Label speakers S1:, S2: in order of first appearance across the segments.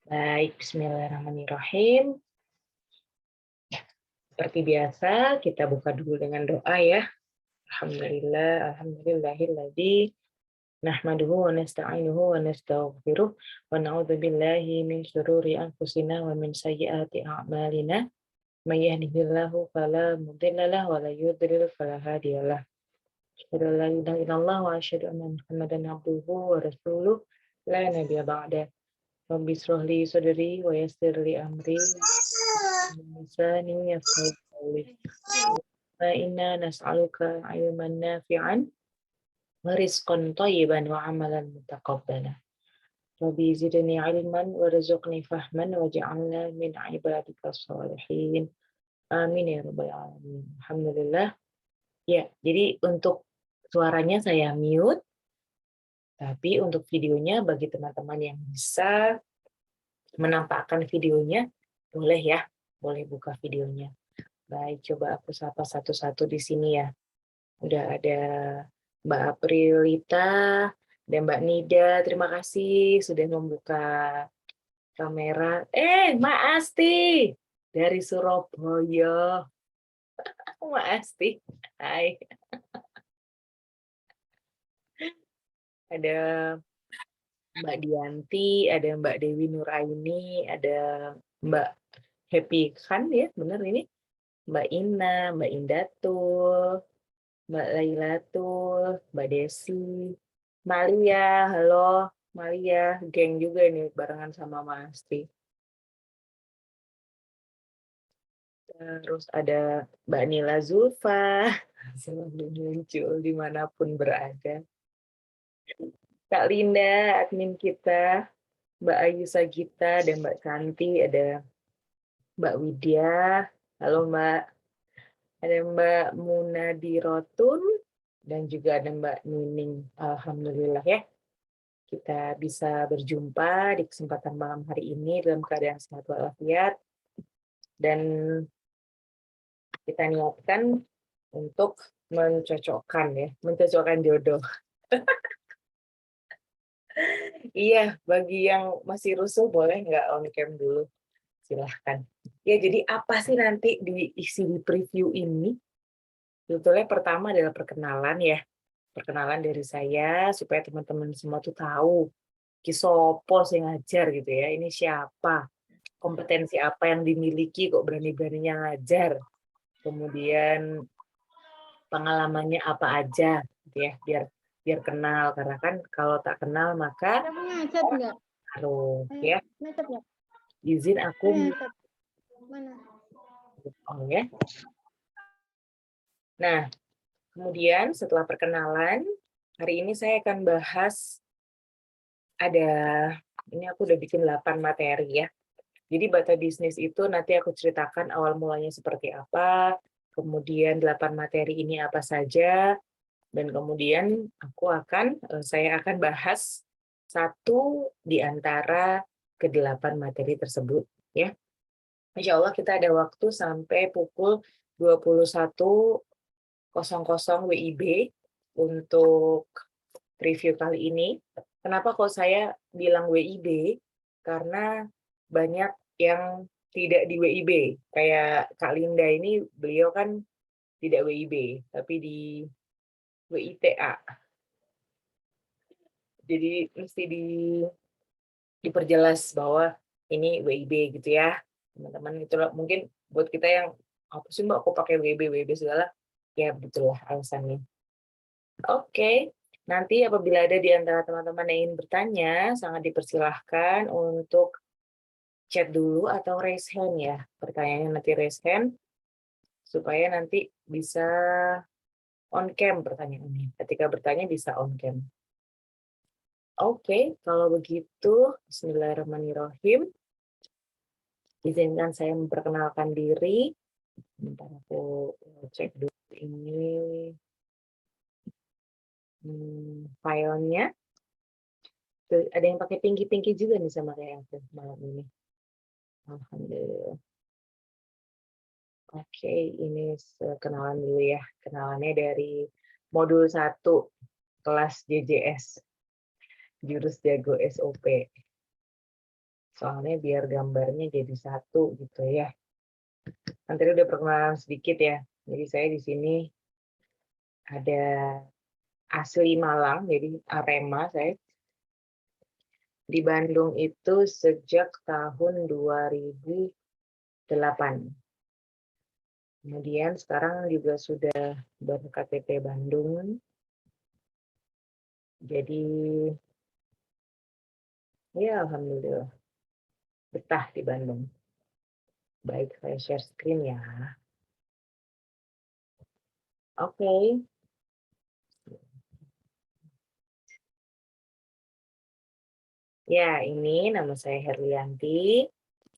S1: Baik, bismillahirrahmanirrahim. Seperti biasa, kita buka dulu dengan doa ya. Alhamdulillah, alhamdulillahilladzi nahmaduhu wa nasta'inuhu wa nastaghfiruh wa na'udzu billahi min syururi anfusina wa min sayyiati a'malina. May yahdihillahu fala mudilla lahu wa la yudlil fala hadiyalah. Asyhadu an la ilaha illallah wa asyhadu anna Muhammadan abduhu wa rasuluh la nabiyya ba'da. Rabbi shrah li sadri wa yassir li amri lisani yafqahu qawli. Wa inna nas'aluka ilman nafi'an wa rizqan thayyiban wa amalan mutaqabbala. Rabbi zidni ilman warzuqni fahman waj'alna min ibadika sholihin. Amin ya rabbal alamin. Alhamdulillah. Ya, jadi untuk suaranya saya mute, tapi untuk videonya bagi teman-teman yang bisa menampakkan videonya, boleh ya, boleh buka videonya. Baik, coba aku sapa satu-satu di sini ya. Udah ada Mbak Aprilita dan Mbak Nida, terima kasih sudah membuka kamera. Mbak Asti dari Surabaya. Mbak Asti, hai. Ada Mbak Dianti, ada Mbak Dewi Nuraini, ada Mbak Happy Khan ya, benar ini. Mbak Ina, Mbak Indatul, Mbak Lailatul, Mbak Desi, Malia, halo Malia, geng juga nih barengan sama Mas Asti. Terus ada Mbak Nila Zulfa, selalu muncul dimanapun berada. Kak Linda, admin kita, Mbak Ayu Sagita, dan Mbak Santi, ada Mbak Widya, halo Mbak, ada Mbak Munadi Rotun, dan juga ada Mbak Nining. Alhamdulillah ya, kita bisa berjumpa di kesempatan malam hari ini dalam keadaan sehat walafiat, dan kita niatkan untuk mencocokkan jodoh. Iya, bagi yang masih rusuh boleh nggak on cam dulu, silahkan. Ya, jadi apa sih nanti diisi di preview ini? Sebetulnya pertama adalah perkenalan ya, perkenalan dari saya supaya teman-teman semua tuh tahu kisopo sing ngajar gitu ya, ini siapa, kompetensi apa yang dimiliki kok berani-beraninya ngajar, kemudian pengalamannya apa aja gitu ya, biar biar kenal, karena kan kalau tak kenal maka harus ya. Izin aku oh ya. Nah, kemudian setelah perkenalan, hari ini saya akan bahas ini aku udah bikin 8 materi ya. Jadi Bata Bisnis itu nanti aku ceritakan awal mulanya seperti apa, kemudian 8 materi ini apa saja, dan kemudian saya akan bahas satu di antara ke-8 materi tersebut ya. Insya Allah kita ada waktu sampai pukul 21.00 WIB untuk review kali ini. Kenapa kok saya bilang WIB? Karena banyak yang tidak di WIB. Kayak Kak Linda ini, beliau kan tidak WIB, tapi di WITA. Jadi mesti diperjelas bahwa ini WIB gitu ya. Teman-teman, itu mungkin buat kita yang apa sih Mbak, aku pakai WIB segala, ya betul lah alasannya. Oke, nanti apabila ada di antara teman-teman yang ingin bertanya, sangat dipersilahkan untuk chat dulu atau raise hand ya. Pertanyaannya nanti raise hand, supaya nanti bisa on cam pertanyaannya. Ketika bertanya bisa on cam. Oke, kalau begitu, bismillahirrahmanirrahim. Izinkan saya memperkenalkan diri. Bentar aku cek dulu ini filenya. Tuh, ada yang pakai pinky juga nih sama kayak aku malam ini. Alhamdulillah. Oke, ini kenalan dulu ya. Kenalannya dari modul 1 kelas JJS. Jurus Jago SOP. Soalnya biar gambarnya jadi satu gitu ya. Nanti udah perkenalan sedikit ya. Jadi saya di sini ada asli Malang, jadi Arema saya. Di Bandung itu sejak tahun 2008. Kemudian sekarang juga sudah ber-KTP Bandung. Jadi ya alhamdulillah betah di Bandung. Baik, saya share screen ya. Oke. Ya, ini nama saya Herlianti.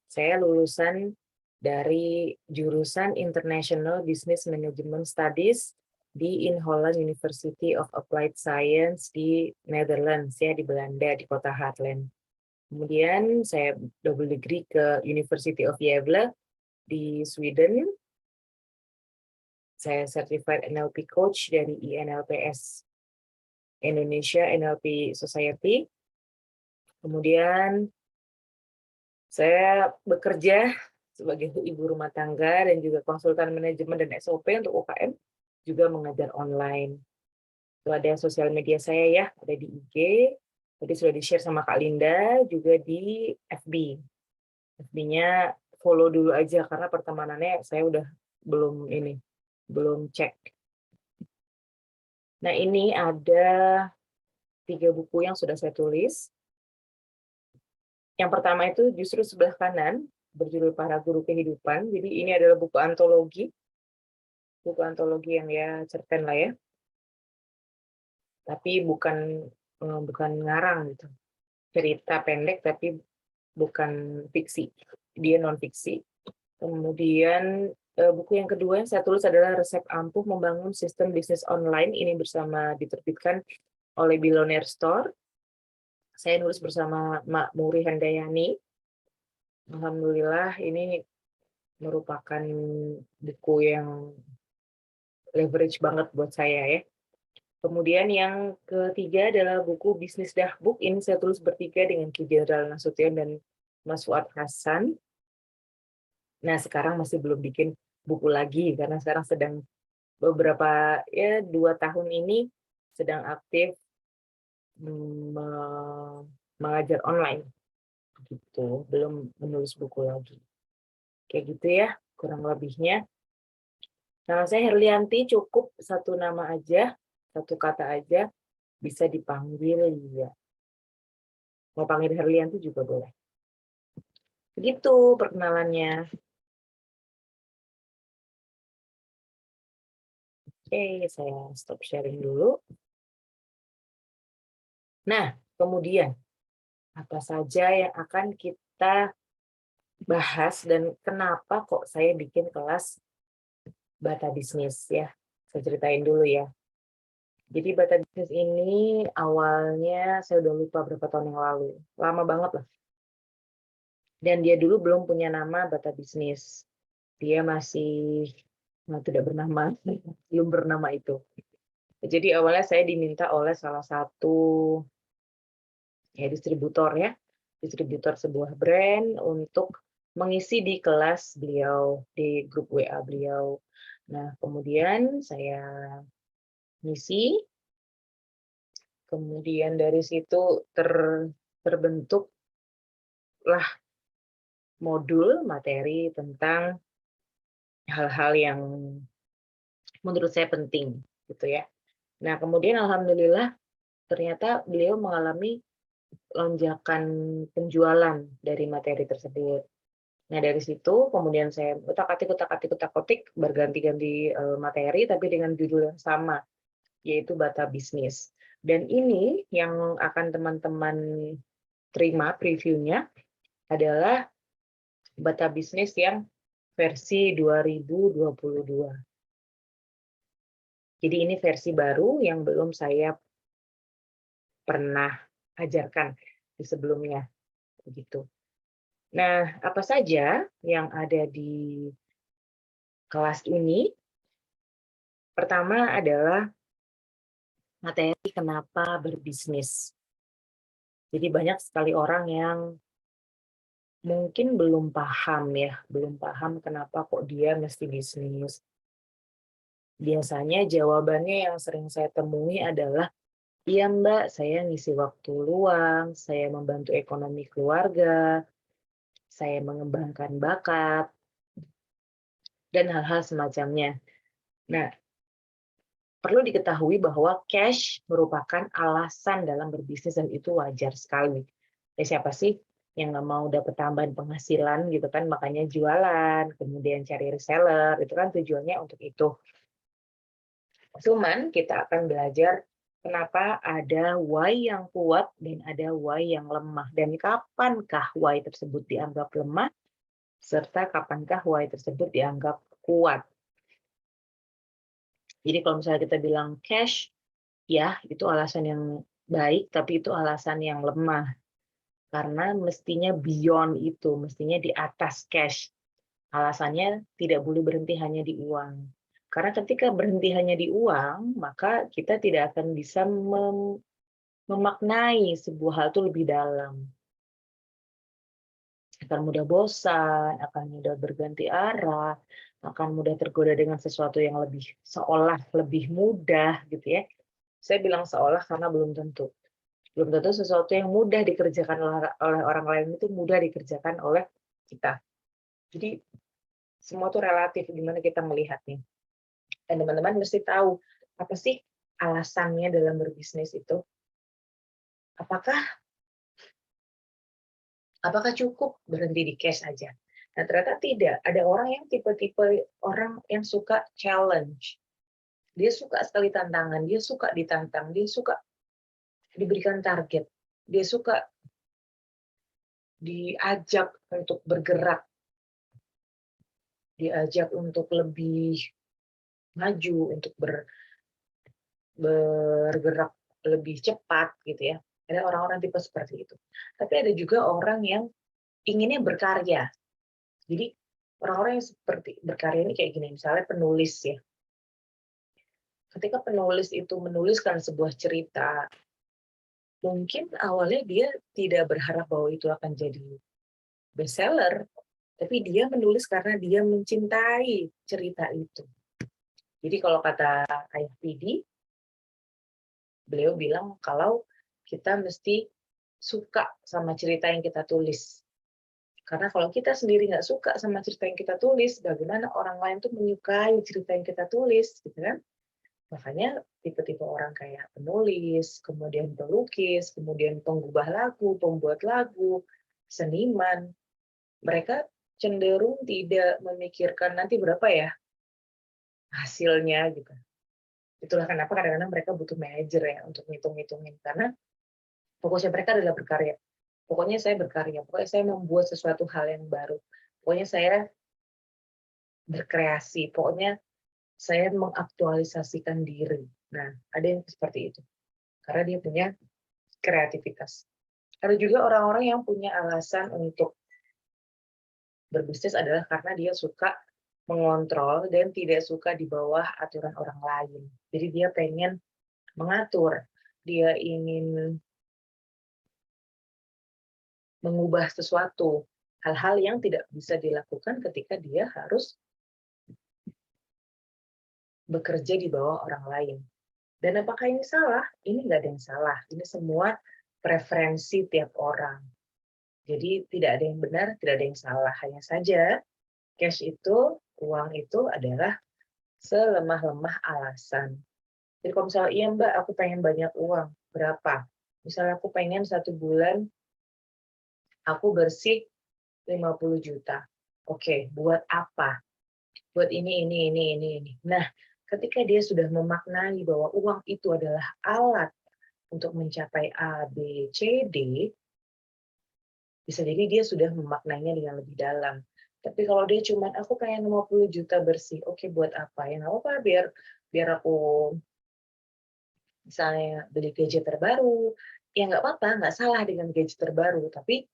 S1: Saya lulusan dari jurusan International Business Management Studies di In Holland University of Applied Science di Netherlands, ya, di Belanda, di kota Heartland. Kemudian saya double degree ke University of Gävle di Sweden. Saya certified NLP coach dari INLPS Indonesia NLP Society. Kemudian saya bekerja sebagai ibu rumah tangga dan juga konsultan manajemen dan SOP untuk UKM, juga mengajar online. Itu ada sosial media saya ya, ada di IG, tadi sudah di-share sama Kak Linda, juga di FB. FB-nya follow dulu aja karena pertemanannya saya udah belum cek. Nah, ini ada 3 buku yang sudah saya tulis. Yang pertama itu justru sebelah kanan, berjudul Para Guru Kehidupan. Jadi ini adalah buku antologi yang ya cerpen lah ya. Tapi bukan ngarang gitu. Cerita pendek tapi bukan fiksi. Dia non fiksi. Kemudian buku yang kedua yang saya tulis adalah Resep Ampuh Membangun Sistem Bisnis Online. Ini diterbitkan oleh Billionaire Store. Saya nulis bersama Mak Muri Handayani. Alhamdulillah ini merupakan buku yang leverage banget buat saya ya. Kemudian yang ketiga adalah buku Bisnis Dahbook. Ini saya tulis bertiga dengan Ki Jenderal Nasution dan Mas Fuad Hasan. Nah, sekarang masih belum bikin buku lagi karena sekarang sedang beberapa 2 tahun ini sedang aktif mengajar online gitu, belum menulis buku lagi. Kayak gitu ya, kurang lebihnya. Nama saya Herlianti, cukup satu nama aja, satu kata aja, bisa dipanggil ya. Mau panggil Herlianti juga boleh. Begitu perkenalannya. Oke, saya stop sharing dulu. Nah, kemudian apa saja yang akan kita bahas dan kenapa kok saya bikin kelas Bata Bisnis ya. Saya ceritain dulu ya. Jadi Bata Bisnis ini awalnya saya udah lupa berapa tahun yang lalu. Lama banget lah. Dan dia dulu belum punya nama Bata Bisnis. Dia masih tidak bernama, belum bernama itu. Jadi awalnya saya diminta oleh salah satu distributor sebuah brand untuk mengisi di kelas beliau, di grup WA beliau. Nah, kemudian saya ngisi, kemudian dari situ terbentuklah modul materi tentang hal-hal yang menurut saya penting, gitu ya. Nah, kemudian alhamdulillah ternyata beliau mengalami lonjakan penjualan dari materi tersebut. Nah, dari situ kemudian saya utak-atik berganti-ganti materi tapi dengan judul yang sama, yaitu Bata Bisnis. Dan ini yang akan teman-teman terima previewnya adalah Bata Bisnis yang versi 2022. Jadi ini versi baru yang belum saya pernah ajarkan di sebelumnya, begitu. Nah, apa saja yang ada di kelas ini? Pertama adalah materi kenapa berbisnis. Jadi banyak sekali orang yang mungkin belum paham ya, belum paham kenapa kok dia mesti bisnis. Biasanya jawabannya yang sering saya temui adalah, "Iya Mbak, saya ngisi waktu luang, saya membantu ekonomi keluarga, saya mengembangkan bakat, dan hal-hal semacamnya." Nah, perlu diketahui bahwa cash merupakan alasan dalam berbisnis dan itu wajar sekali. Ya, siapa sih yang nggak mau dapat tambahan penghasilan gitu kan, makanya jualan, kemudian cari reseller, itu kan tujuannya untuk itu. Cuman kita akan belajar kenapa ada why yang kuat dan ada why yang lemah, dan kapankah why tersebut dianggap lemah, serta kapankah why tersebut dianggap kuat. Jadi kalau misalnya kita bilang cash, ya itu alasan yang baik, tapi itu alasan yang lemah. Karena mestinya beyond itu, mestinya di atas cash. Alasannya tidak boleh berhenti hanya di uang. Karena ketika berhenti hanya di uang, maka kita tidak akan bisa memaknai sebuah hal itu lebih dalam. Akan mudah bosan, akan mudah berganti arah, akan mudah tergoda dengan sesuatu yang lebih seolah lebih mudah gitu ya. Saya bilang seolah karena belum tentu. Belum tentu sesuatu yang mudah dikerjakan oleh orang lain itu mudah dikerjakan oleh kita. Jadi semua itu relatif gimana kita melihatnya. Dan teman-teman mesti tahu apa sih alasannya dalam berbisnis itu. Apakah cukup berhenti di cash aja? Nah, ternyata tidak. Ada orang yang tipe-tipe orang yang suka challenge. Dia suka sekali tantangan, dia suka ditantang, dia suka diberikan target, dia suka diajak untuk bergerak, diajak untuk lebih maju, untuk bergerak lebih cepat gitu ya. Ada orang-orang tipe seperti itu. Tapi ada juga orang yang inginnya berkarya. Jadi orang-orang yang seperti berkarya ini kayak gini, misalnya penulis ya. Ketika penulis itu menuliskan sebuah cerita, mungkin awalnya dia tidak berharap bahwa itu akan jadi bestseller, tapi dia menulis karena dia mencintai cerita itu. Jadi kalau kata Ayah Pidi, beliau bilang kalau kita mesti suka sama cerita yang kita tulis. Karena kalau kita sendiri nggak suka sama cerita yang kita tulis, bagaimana orang lain tuh menyukai cerita yang kita tulis, gitu kan? Makanya tipe-tipe orang kayak penulis, kemudian pelukis, kemudian penggubah lagu, pembuat lagu, seniman, mereka cenderung tidak memikirkan nanti berapa ya hasilnya gitu. Itulah kenapa kadang-kadang mereka butuh manajer ya untuk ngitung-ngitungin, karena fokusnya mereka adalah berkarya. Pokoknya saya berkarya, pokoknya saya membuat sesuatu hal yang baru, pokoknya saya berkreasi, pokoknya saya mengaktualisasikan diri. Nah, ada yang seperti itu, karena dia punya kreativitas. Ada juga orang-orang yang punya alasan untuk berbisnis adalah karena dia suka mengontrol dan tidak suka di bawah aturan orang lain. Jadi dia pengen mengatur, dia ingin mengubah sesuatu, hal-hal yang tidak bisa dilakukan ketika dia harus bekerja di bawah orang lain. Dan apakah ini salah? Ini nggak ada yang salah. Ini semua preferensi tiap orang. Jadi tidak ada yang benar, tidak ada yang salah. Hanya saja cash itu, uang itu adalah selemah-lemah alasan. Jadi kalau misalnya, iya Mbak, aku pengen banyak uang. Berapa? Misalnya aku pengen 1 bulan aku bersih 50 juta. Oke, buat apa? Buat ini. Nah, ketika dia sudah memaknai bahwa uang itu adalah alat untuk mencapai A, B, C, D, bisa jadi dia sudah memaknainya dengan lebih dalam. Tapi kalau dia cuma aku pengen 50 juta bersih, oke buat apa? Ya nggak apa-apa, biar aku misalnya beli gadget terbaru, ya nggak apa-apa, nggak salah dengan gadget terbaru, tapi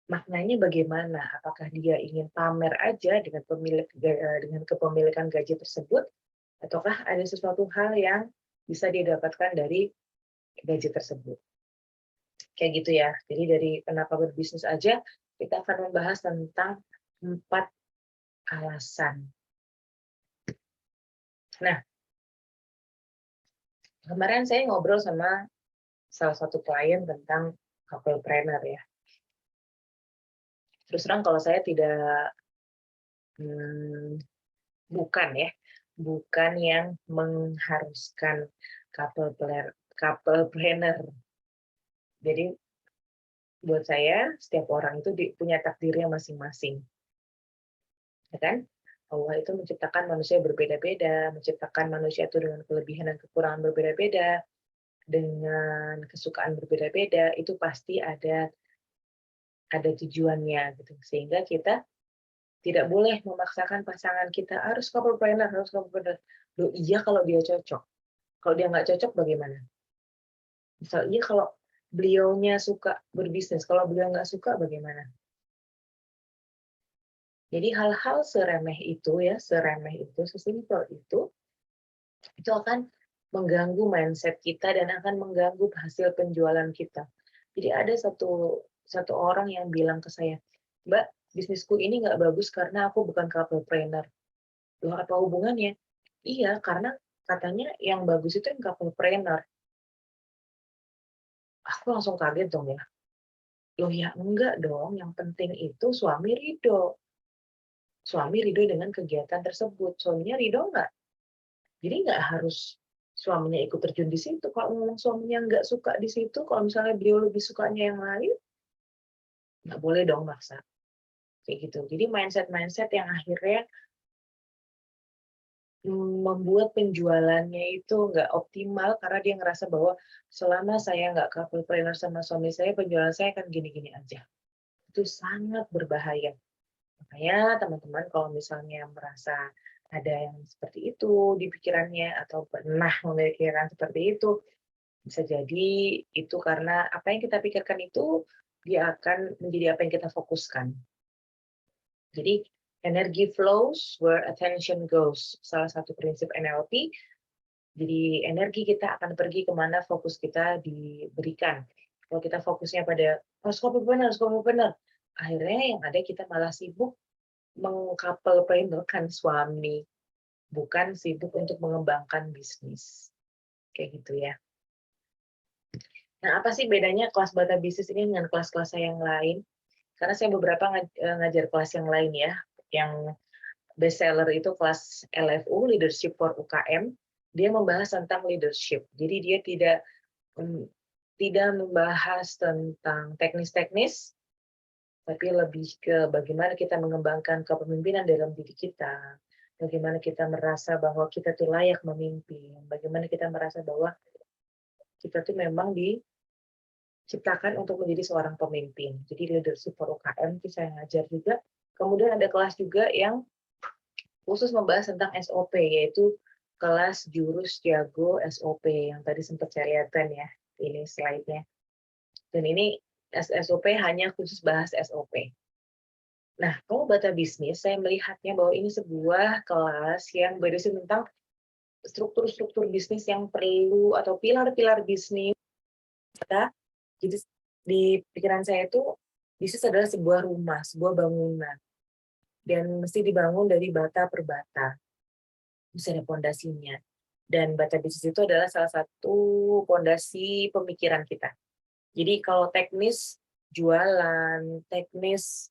S1: maknanya bagaimana? Apakah dia ingin pamer aja dengan kepemilikan gadget tersebut, ataukah ada sesuatu hal yang bisa dia dapatkan dari gadget tersebut? Kayak gitu ya. Jadi dari kenapa berbisnis aja kita akan membahas tentang 4 alasan. Nah, kemarin saya ngobrol sama salah satu klien tentang couple planner ya. Terus terang kalau saya tidak bukan yang mengharuskan couple planner. Jadi buat saya setiap orang itu punya takdirnya masing-masing, ya kan? Allah itu menciptakan manusia berbeda-beda, menciptakan manusia itu dengan kelebihan dan kekurangan berbeda-beda, dengan kesukaan berbeda-beda, itu pasti ada tujuannya gitu. Sehingga kita tidak boleh memaksakan pasangan kita harus couple planner, harus couple planner. Loh, iya kalau dia cocok. Kalau dia nggak cocok bagaimana? Misal iya kalau beliaunya suka berbisnis, kalau beliau nggak suka bagaimana? Jadi hal-hal seremeh itu ya, sesimpel itu akan mengganggu mindset kita dan akan mengganggu hasil penjualan kita. Jadi ada satu orang yang bilang ke saya, "Mbak, bisnisku ini nggak bagus karena aku bukan couple planner." Loh, apa hubungannya? Iya, karena katanya yang bagus itu yang couple planner. Aku langsung kaget dong ya. Loh ya enggak dong, yang penting itu suami ridho. Suami ridho dengan kegiatan tersebut. Suaminya ridho nggak? Jadi nggak harus suaminya ikut terjun di situ. Kalau ngomong suaminya nggak suka di situ, kalau misalnya beliau lebih sukanya yang lain, nggak boleh dong maksa. Kayak gitu. Jadi mindset-mindset yang akhirnya membuat penjualannya itu nggak optimal karena dia ngerasa bahwa selama saya nggak couple planner sama suami saya, penjualan saya akan gini-gini aja. Itu sangat berbahaya. Makanya teman-teman kalau misalnya merasa ada yang seperti itu di pikirannya atau pernah memikirkan seperti itu, bisa jadi itu karena apa yang kita pikirkan itu dia akan menjadi apa yang kita fokuskan. Jadi energy flows where attention goes. Salah satu prinsip NLP. Jadi energi kita akan pergi kemana fokus kita diberikan. Kalau kita fokusnya pada harus benar, akhirnya yang ada kita malah sibuk mengkapel plannerkan suami, bukan sibuk untuk mengembangkan bisnis. Kayak gitu ya. Nah, apa sih bedanya kelas Bata Bisnis ini dengan kelas-kelas saya yang lain? Karena saya beberapa ngajar kelas yang lain ya, yang best seller itu kelas LFU, Leadership for UKM, dia membahas tentang leadership. Jadi dia tidak membahas tentang teknis-teknis, tapi lebih ke bagaimana kita mengembangkan kepemimpinan dalam diri kita, bagaimana kita merasa bahwa kita tuh layak memimpin, bagaimana kita merasa bahwa kita tuh memang diciptakan untuk menjadi seorang pemimpin. Jadi leadership for UKM itu saya ngajar juga. Kemudian ada kelas juga yang khusus membahas tentang SOP, yaitu kelas jurus jago SOP yang tadi sempat saya lihatkan ya, ini slide-nya. Dan ini SOP hanya khusus bahas SOP. Nah, kalau Bata Bisnis, saya melihatnya bahwa ini sebuah kelas yang berisi tentang struktur-struktur bisnis yang perlu atau pilar-pilar bisnis. Jadi di pikiran saya itu bisnis adalah sebuah rumah, sebuah bangunan. Dan mesti dibangun dari bata per bata. Mesti ada pondasinya. Dan Bata Bisnis itu adalah salah satu pondasi pemikiran kita. Jadi kalau teknis jualan, teknis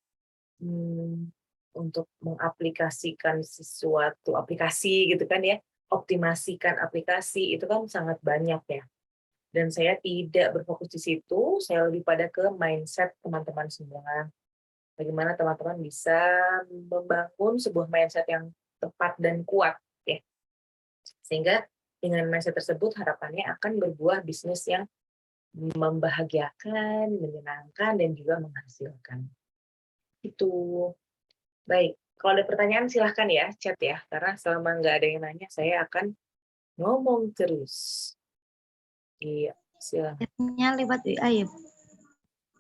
S1: untuk mengaplikasikan sesuatu aplikasi gitu kan ya, optimasikan aplikasi itu kan sangat banyak ya. Dan saya tidak berfokus di situ, saya lebih pada ke mindset teman-teman semua. Bagaimana teman-teman bisa membangun sebuah mindset yang tepat dan kuat ya. Sehingga dengan mindset tersebut harapannya akan berbuah bisnis yang membahagiakan, menyenangkan, dan juga menghasilkan. Itu. Baik, kalau ada pertanyaan silahkan ya, chat ya. Karena selama nggak ada yang nanya, saya akan ngomong terus. Iya, silahkan.
S2: Chatnya lewat WA ya?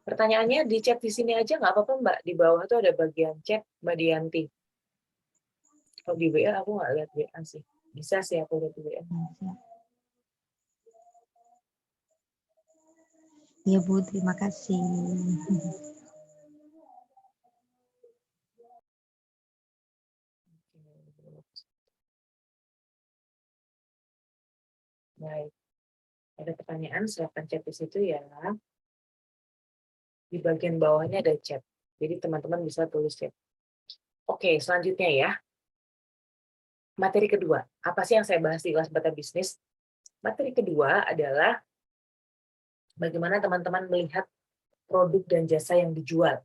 S1: Pertanyaannya di chat di sini aja nggak apa-apa Mbak. Di bawah tuh ada bagian chat Mbak Dianti. Kalau di WA aku nggak lihat WA sih. Bisa sih aku lihat di WA.
S2: Ya Bu, terima kasih.
S1: Baik. Ada pertanyaan, silakan chat di situ ya. Di bagian bawahnya ada chat. Jadi teman-teman bisa tulis chat. Oke, selanjutnya ya. Materi kedua. Apa sih yang saya bahas di kelas Bata Bisnis? Materi kedua adalah bagaimana teman-teman melihat produk dan jasa yang dijual.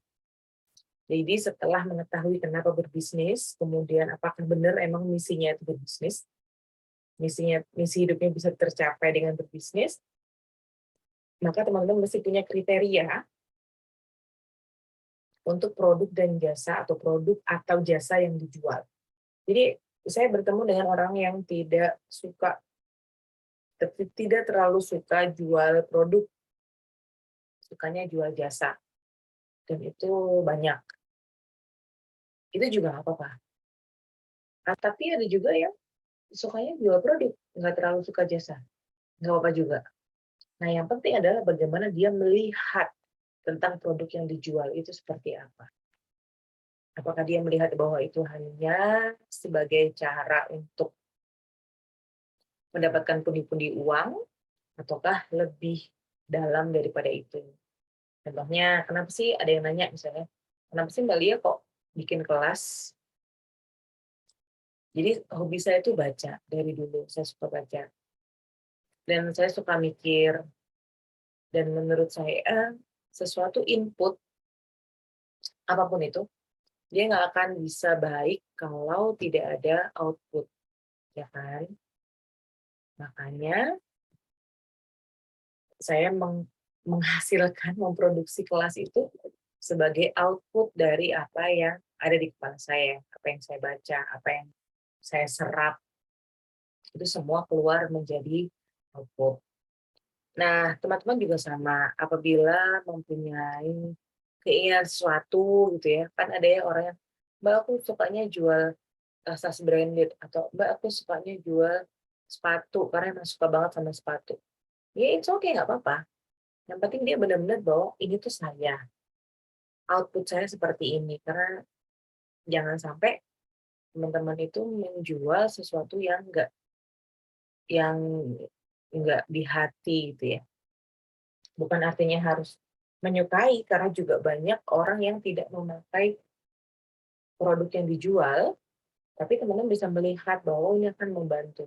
S1: Jadi setelah mengetahui kenapa berbisnis, kemudian apakah benar emang misinya itu berbisnis, misi hidupnya bisa tercapai dengan berbisnis, maka teman-teman mesti punya kriteria untuk produk dan jasa atau produk atau jasa yang dijual. Jadi saya bertemu dengan orang yang tidak terlalu suka jual produk, sukanya jual jasa, dan itu banyak. Itu juga nggak apa-apa. Tapi ada juga yang sukanya jual produk, nggak terlalu suka jasa, nggak apa-apa juga. Nah, yang penting adalah bagaimana dia melihat tentang produk yang dijual itu seperti apa. Apakah dia melihat bahwa itu hanya sebagai cara untuk mendapatkan pundi-pundi uang, ataukah lebih dalam daripada itu. Contohnya, kenapa sih ada yang nanya misalnya, kenapa sih Mbak Lia kok bikin kelas? Jadi hobi saya itu baca dari dulu, saya suka baca. Dan saya suka mikir, dan menurut saya sesuatu input, apapun itu, dia nggak akan bisa baik kalau tidak ada output, ya kan? Makanya saya menghasilkan, memproduksi kelas itu sebagai output dari apa yang ada di kepala saya, apa yang saya baca, apa yang saya serap, itu semua keluar menjadi output. Nah, teman-teman juga sama, apabila mempunyai keinginan sesuatu gitu ya, kan ada ya orang yang, Mbak aku sukanya jual tas branded, atau Mbak aku sukanya jual sepatu, karena emang suka banget sama sepatu. Ya it's okay, nggak apa-apa. Yang penting dia benar-benar bahwa ini tuh saya, output saya seperti ini, karena jangan sampai teman-teman itu menjual sesuatu yang nggak di hati gitu ya. Bukan artinya harus menyukai, karena juga banyak orang yang tidak memakai produk yang dijual, tapi teman-teman bisa melihat bahwa ini akan membantu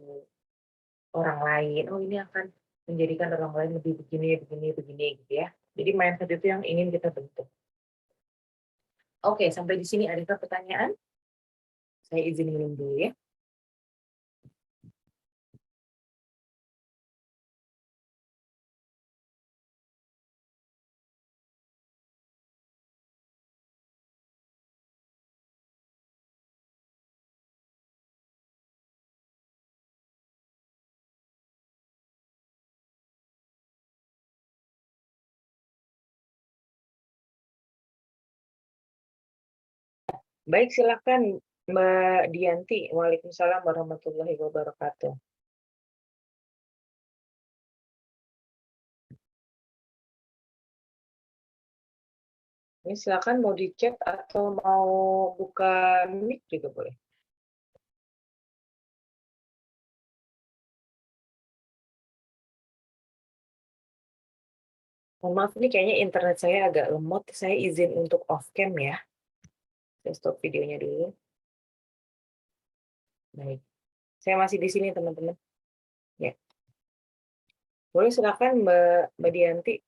S1: orang lain, oh ini akan menjadikan orang lain lebih begini, begini, begini gitu ya. Jadi mindset itu yang ingin kita bentuk. Oke, sampai di sini adakah pertanyaan? Saya izin minum dulu ya. Baik, silakan Mbak Dianti. Waalaikumsalam warahmatullahi wabarakatuh. Ini silakan mau di chat atau mau buka mic juga boleh. Mohon maaf, ini kayaknya internet saya agak lemot. Saya izin untuk off cam ya. Saya stop videonya dulu. Baik. Saya masih di sini, teman-teman. Ya. Boleh silakan Mbak Dianti.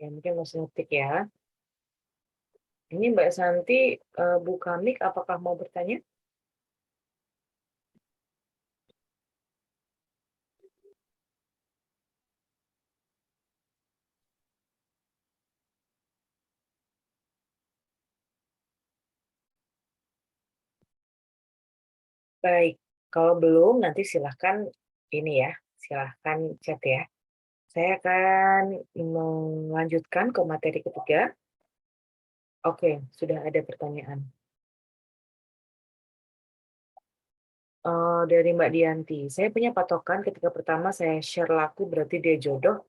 S1: Ya, mungkin masih ngetik ya. Ini Mbak Santi buka mic, apakah mau bertanya? Baik, kalau belum nanti silahkan ini ya, silahkan chat ya. Saya akan melanjutkan ke materi ketiga. Oke, sudah ada pertanyaan. Dari Mbak Dianti. Saya punya patokan ketika pertama saya share laku berarti dia jodoh.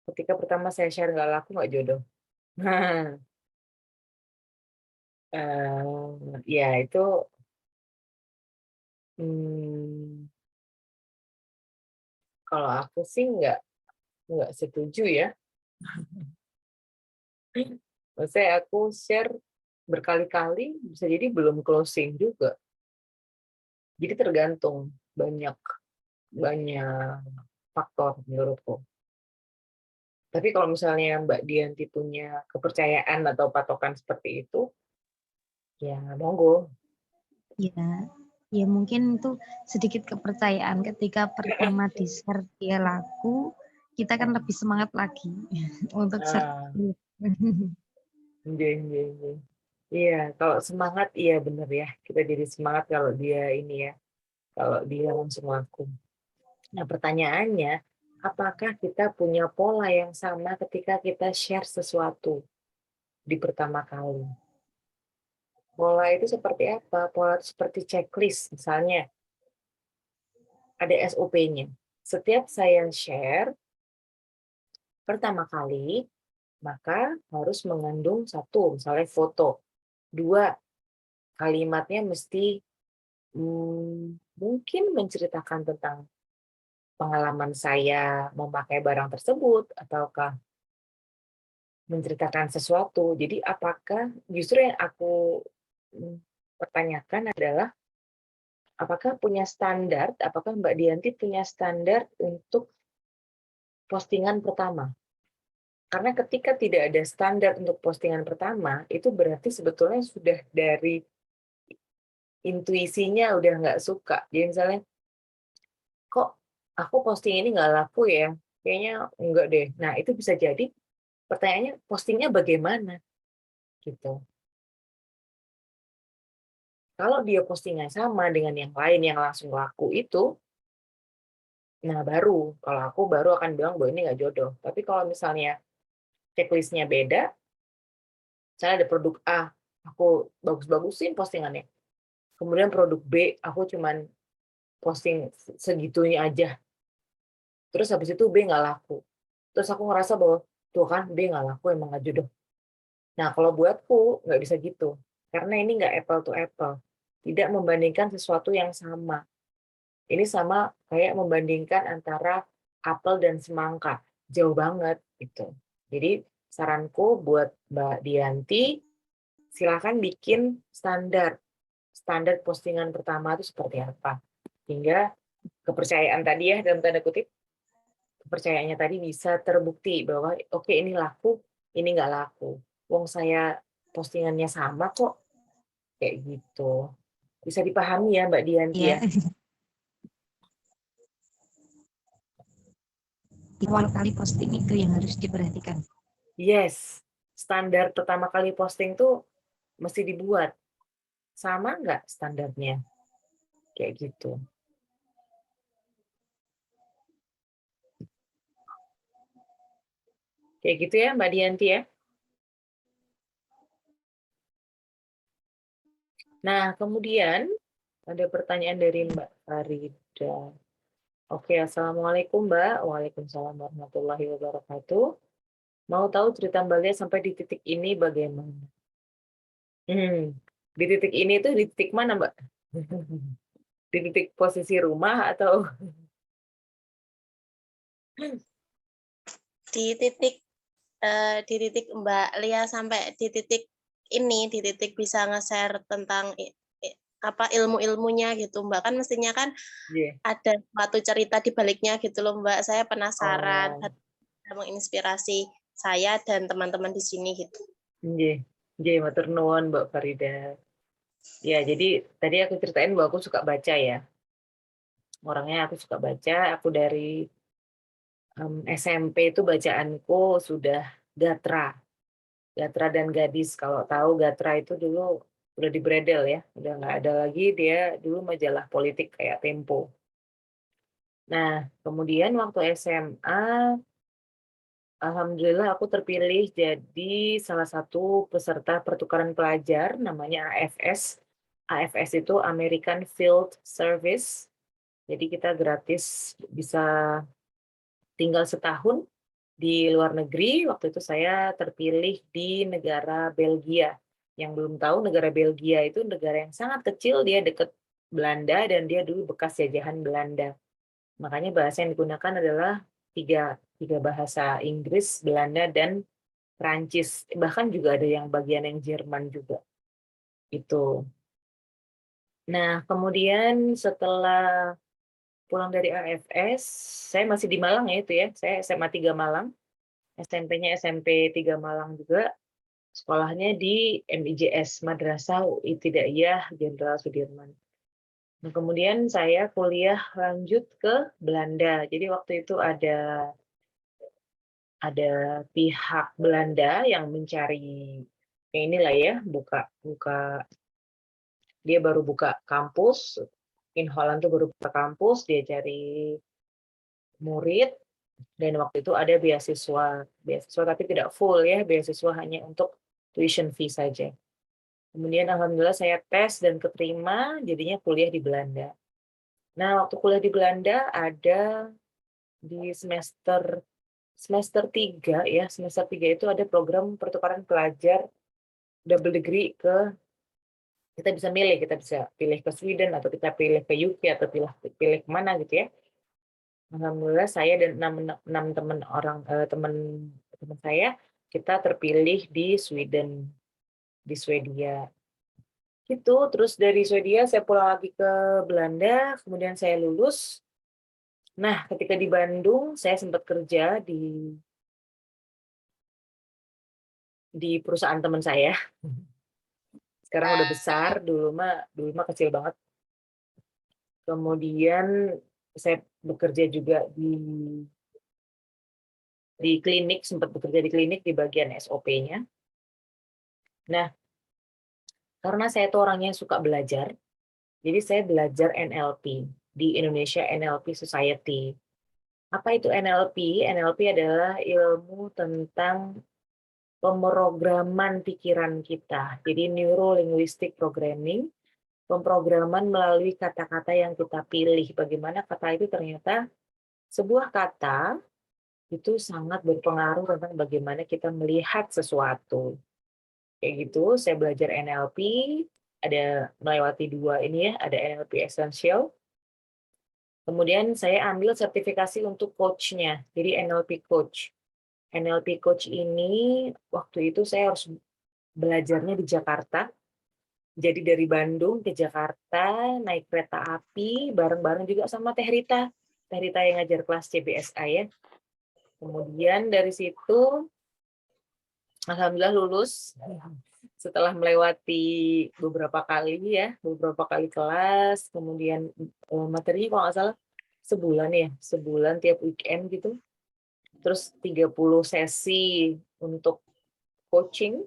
S1: Ketika pertama saya share nggak laku nggak jodoh. Nah, ya itu hmm, kalau aku sih nggak setuju ya. Maksudnya aku share berkali-kali bisa jadi belum closing juga. Jadi tergantung banyak banyak faktor menurutku. Tapi kalau misalnya Mbak Dianti punya kepercayaan atau patokan seperti itu, ya monggo.
S2: Ya, ya mungkin itu sedikit kepercayaan ketika pertama di-share dia laku, kita kan lebih semangat lagi untuk share.
S1: Ah, iya, kalau semangat iya bener ya. Kita jadi semangat kalau dia ini ya, kalau dia langsung laku. Nah, pertanyaannya, apakah kita punya pola yang sama ketika kita share sesuatu di pertama kali? Pola itu seperti apa? Pola itu seperti checklist, misalnya ada SOP-nya. Setiap saya share pertama kali, maka harus mengandung satu, misalnya foto. Dua, kalimatnya mesti mungkin menceritakan tentang pengalaman saya memakai barang tersebut, ataukah menceritakan sesuatu. Jadi apakah justru yang aku pertanyakan adalah apakah punya standar, apakah Mbak Dianti punya standar untuk postingan pertama? Karena ketika tidak ada standar untuk postingan pertama, itu berarti sebetulnya sudah dari intuisinya udah nggak suka. Jadi misalnya, kok aku posting ini nggak laku ya? Kayaknya enggak deh. Nah, itu bisa jadi pertanyaannya postingnya bagaimana? Gitu. Kalau dia postingnya sama dengan yang lain yang langsung laku itu, nah baru, kalau aku baru akan bilang bahwa ini nggak jodoh. Tapi kalau misalnya checklistnya beda, misalnya ada produk A, aku bagus-bagusin postingannya. Kemudian produk B, aku cuman posting segitunya aja. Terus habis itu B nggak laku. Terus aku ngerasa bahwa, tuh kan B nggak laku, emang nggak jodoh. Nah, kalau buatku nggak bisa gitu. Karena ini nggak apple to apple. Tidak membandingkan sesuatu yang sama. Ini sama kayak membandingkan antara apel dan semangka. Jauh banget gitu. Jadi saranku buat Mbak Dianti, silakan bikin standar. Standar postingan pertama itu seperti apa. Hingga kepercayaan tadi ya, dalam tanda kutip, kepercayaannya tadi bisa terbukti bahwa oke ini laku, ini nggak laku. Wong saya postingannya sama kok, kayak gitu. Bisa dipahami ya Mbak Dianti ya.
S2: Ya, awal kali posting itu yang harus diperhatikan.
S1: Yes, standar pertama kali posting tuh mesti dibuat. Sama nggak standarnya? Kayak gitu. Kayak gitu ya Mbak Dianti ya. Nah, kemudian ada pertanyaan dari Mbak Farida. Oke, Assalamualaikum Mbak. Waalaikumsalam warahmatullahi wabarakatuh. Mau tahu cerita Mbak Lia sampai di titik ini bagaimana? Di titik ini tuh di titik mana Mbak? Di titik posisi rumah atau
S3: di titik Mbak Lia sampai di titik ini, di titik bisa nge-share tentang apa ilmu-ilmunya gitu Mbak, kan mestinya kan ada suatu cerita di baliknya gitu loh Mbak. Saya penasaran, menginspirasi saya dan teman-teman di sini gitu.
S1: Nggih, matur nuwun Mbak Farida. Ya, jadi tadi aku ceritain bahwa aku suka baca ya. Orangnya aku suka baca, aku dari SMP itu bacaanku sudah Gatra. Gatra dan Gadis. Kalau tahu Gatra itu dulu udah dibredel ya, udah nggak ada lagi, dia dulu majalah politik kayak Tempo. Nah, kemudian waktu SMA, alhamdulillah aku terpilih jadi salah satu peserta pertukaran pelajar namanya AFS. AFS itu American Field Service. Jadi kita gratis bisa tinggal setahun di luar negeri. Waktu itu saya terpilih di negara Belgia. Yang belum tahu, negara Belgia itu negara yang sangat kecil, dia dekat Belanda dan dia dulu bekas jajahan Belanda. Makanya bahasa yang digunakan adalah tiga bahasa, Inggris, Belanda, dan Prancis. Bahkan juga ada yang bagian yang Jerman juga. Itu. Nah, kemudian setelah pulang dari AFS, saya masih di Malang ya itu ya. Saya SMA 3 Malang. SMP-nya SMP 3 Malang juga. Sekolahnya di MIJS, Madrasah Ibtidaiyah Jenderal Sudirman. Nah, kemudian saya kuliah lanjut ke Belanda. Jadi waktu itu ada pihak Belanda yang mencari inilah ya, dia baru buka kampus, in Holland tuh baru buka kampus, dia cari murid, dan waktu itu ada beasiswa tapi tidak full ya, beasiswa hanya untuk tuition fee saja. Kemudian alhamdulillah saya tes dan keterima, jadinya kuliah di Belanda. Nah, waktu kuliah di Belanda ada di semester 3 ya, semester 3 itu ada program pertukaran pelajar double degree kita bisa milih, kita bisa pilih ke Sweden atau kita pilih ke UK atau pilih kemana gitu ya. Alhamdulillah saya dan 6 teman saya kita terpilih di Sweden, di Swedia. Gitu, terus dari Swedia saya pulang lagi ke Belanda, kemudian saya lulus. Nah, ketika di Bandung saya sempat kerja di perusahaan teman saya. Sekarang udah besar, dulu mah kecil banget. Kemudian saya bekerja juga di klinik, sempat bekerja di klinik di bagian SOP-nya. Nah, karena saya tuh orangnya suka belajar, jadi saya belajar NLP di Indonesia NLP Society. Apa itu NLP? NLP adalah ilmu tentang pemrograman pikiran kita. Jadi Neuro Linguistic Programming, pemrograman melalui kata-kata yang kita pilih. Bagaimana kata itu ternyata sebuah kata itu sangat berpengaruh tentang bagaimana kita melihat sesuatu. Kayak gitu, saya belajar NLP, ada melewati 2 ini ya, ada NLP Essential. Kemudian saya ambil sertifikasi untuk coach-nya, jadi NLP Coach. NLP Coach ini waktu itu saya harus belajarnya di Jakarta. Jadi dari Bandung ke Jakarta, naik kereta api, bareng-bareng juga sama Teh Rita. Teh Rita yang ngajar kelas CBSA ya. Kemudian dari situ, alhamdulillah lulus. Setelah melewati beberapa kali kelas, kemudian materinya kalau nggak salah sebulan tiap weekend gitu. Terus 30 sesi untuk coaching,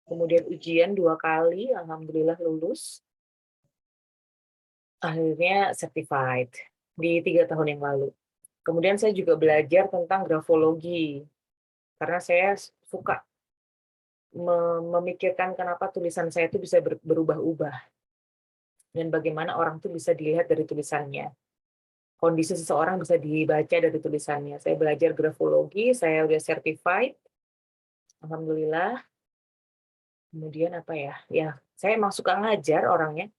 S1: kemudian ujian 2 kali, alhamdulillah lulus. Akhirnya certified di 3 tahun yang lalu. Kemudian saya juga belajar tentang grafologi, karena saya suka memikirkan kenapa tulisan saya itu bisa berubah-ubah, dan bagaimana orang itu bisa dilihat dari tulisannya. Kondisi seseorang bisa dibaca dari tulisannya. Saya belajar grafologi, saya udah certified, alhamdulillah. Kemudian apa ya? Ya, saya emang suka ngajar orangnya.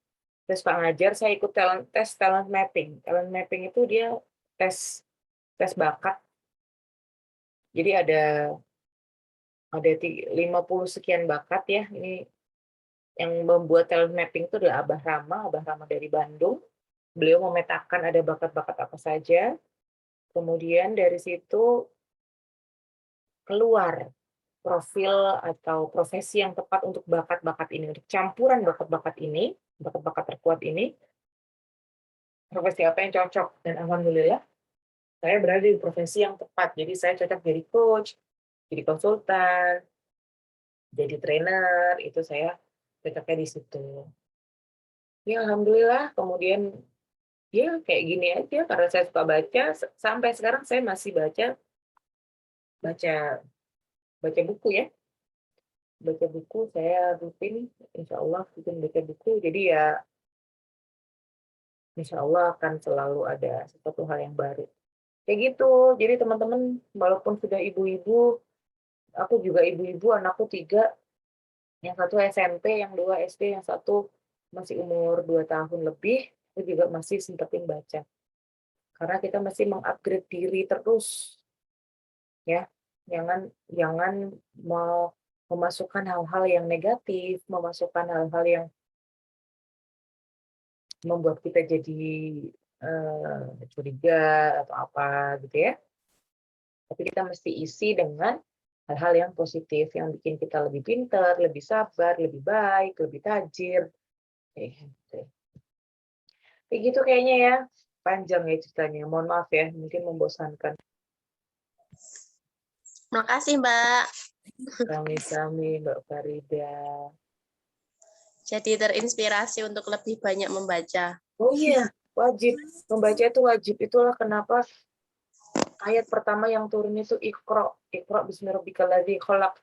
S1: Saya suka ngajar, saya ikut tes talent mapping. Talent mapping itu dia tes bakat. Jadi ada 50 sekian bakat ya. Ini yang membuat talent mapping itu adalah Abah Rama dari Bandung. Beliau memetakan ada bakat-bakat apa saja. Kemudian dari situ keluar profil atau profesi yang tepat untuk bakat-bakat ini, untuk campuran bakat-bakat ini, bakat-bakat terkuat ini, profesi apa yang cocok. Dan alhamdulillah, saya berada di profesi yang tepat. Jadi saya cocok jadi coach, jadi konsultan, jadi trainer, itu saya cocoknya di situ. Ya alhamdulillah, kemudian ya kayak gini aja, karena saya suka baca, sampai sekarang saya masih baca buku ya. baca buku, saya rutin, insya Allah rutin baca buku, jadi ya insya Allah akan selalu ada sesuatu hal yang baru. Kayak gitu, jadi teman-teman, walaupun sudah ibu-ibu, aku juga ibu-ibu, anakku 3, yang 1 SMP, yang 2 SD, yang 1 masih umur 2 tahun lebih, aku juga masih sempetin baca. Karena kita masih mengupgrade diri terus, ya. Jangan mau memasukkan hal-hal yang negatif, memasukkan hal-hal yang membuat kita jadi curiga atau apa gitu ya. Tapi kita mesti isi dengan hal-hal yang positif, yang bikin kita lebih pintar, lebih sabar, lebih baik, lebih tajir. Kayak gitu kayaknya ya. Panjang ya ceritanya. Mohon maaf ya, mungkin membosankan.
S3: Makasih, Mbak.
S1: Sami-sami, Mbak Farida.
S3: Jadi terinspirasi untuk lebih banyak membaca.
S1: Oh iya, wajib. Membaca itu wajib. Itulah kenapa ayat pertama yang turun itu Iqra. Iqra bismi rabbikal ladzi khalaq.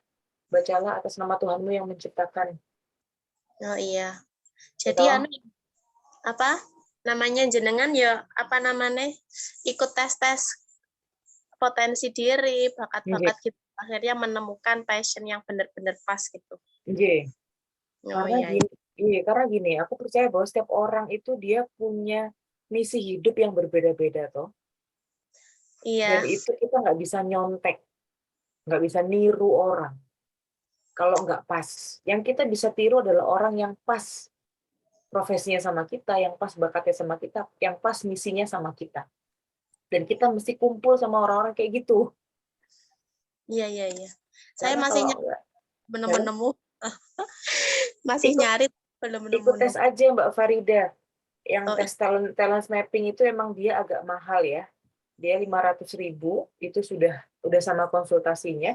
S1: Bacalah atas nama Tuhanmu yang menciptakan.
S3: Oh iya. Jadi
S1: Betul?
S3: apa namanya jenengan ya apa namanya ikut tes potensi diri, bakat-bakat gitu. Akhirnya menemukan passion yang benar-benar pas gitu.
S1: Nggih.
S3: Oh
S1: Karena
S3: iya.
S1: karena gini, aku percaya bahwa setiap orang itu dia punya misi hidup yang berbeda-beda toh. Dan
S3: Iya.
S1: itu kita nggak bisa nyontek, nggak bisa niru orang. Kalau nggak pas. Yang kita bisa tiru adalah orang yang pas profesinya sama kita, yang pas bakatnya sama kita, yang pas misinya sama kita. Dan kita mesti kumpul sama orang-orang kayak gitu.
S3: Iya. Saya
S1: Karena
S3: masih
S1: kalau nggak,
S3: belum menemu. Masih nyari belum
S1: ikut
S3: nemu.
S1: tes aja Mbak Farida. Yang
S3: Oh,
S1: tes talent mapping itu emang dia agak mahal ya. Dia 500.000 itu sudah sama konsultasinya.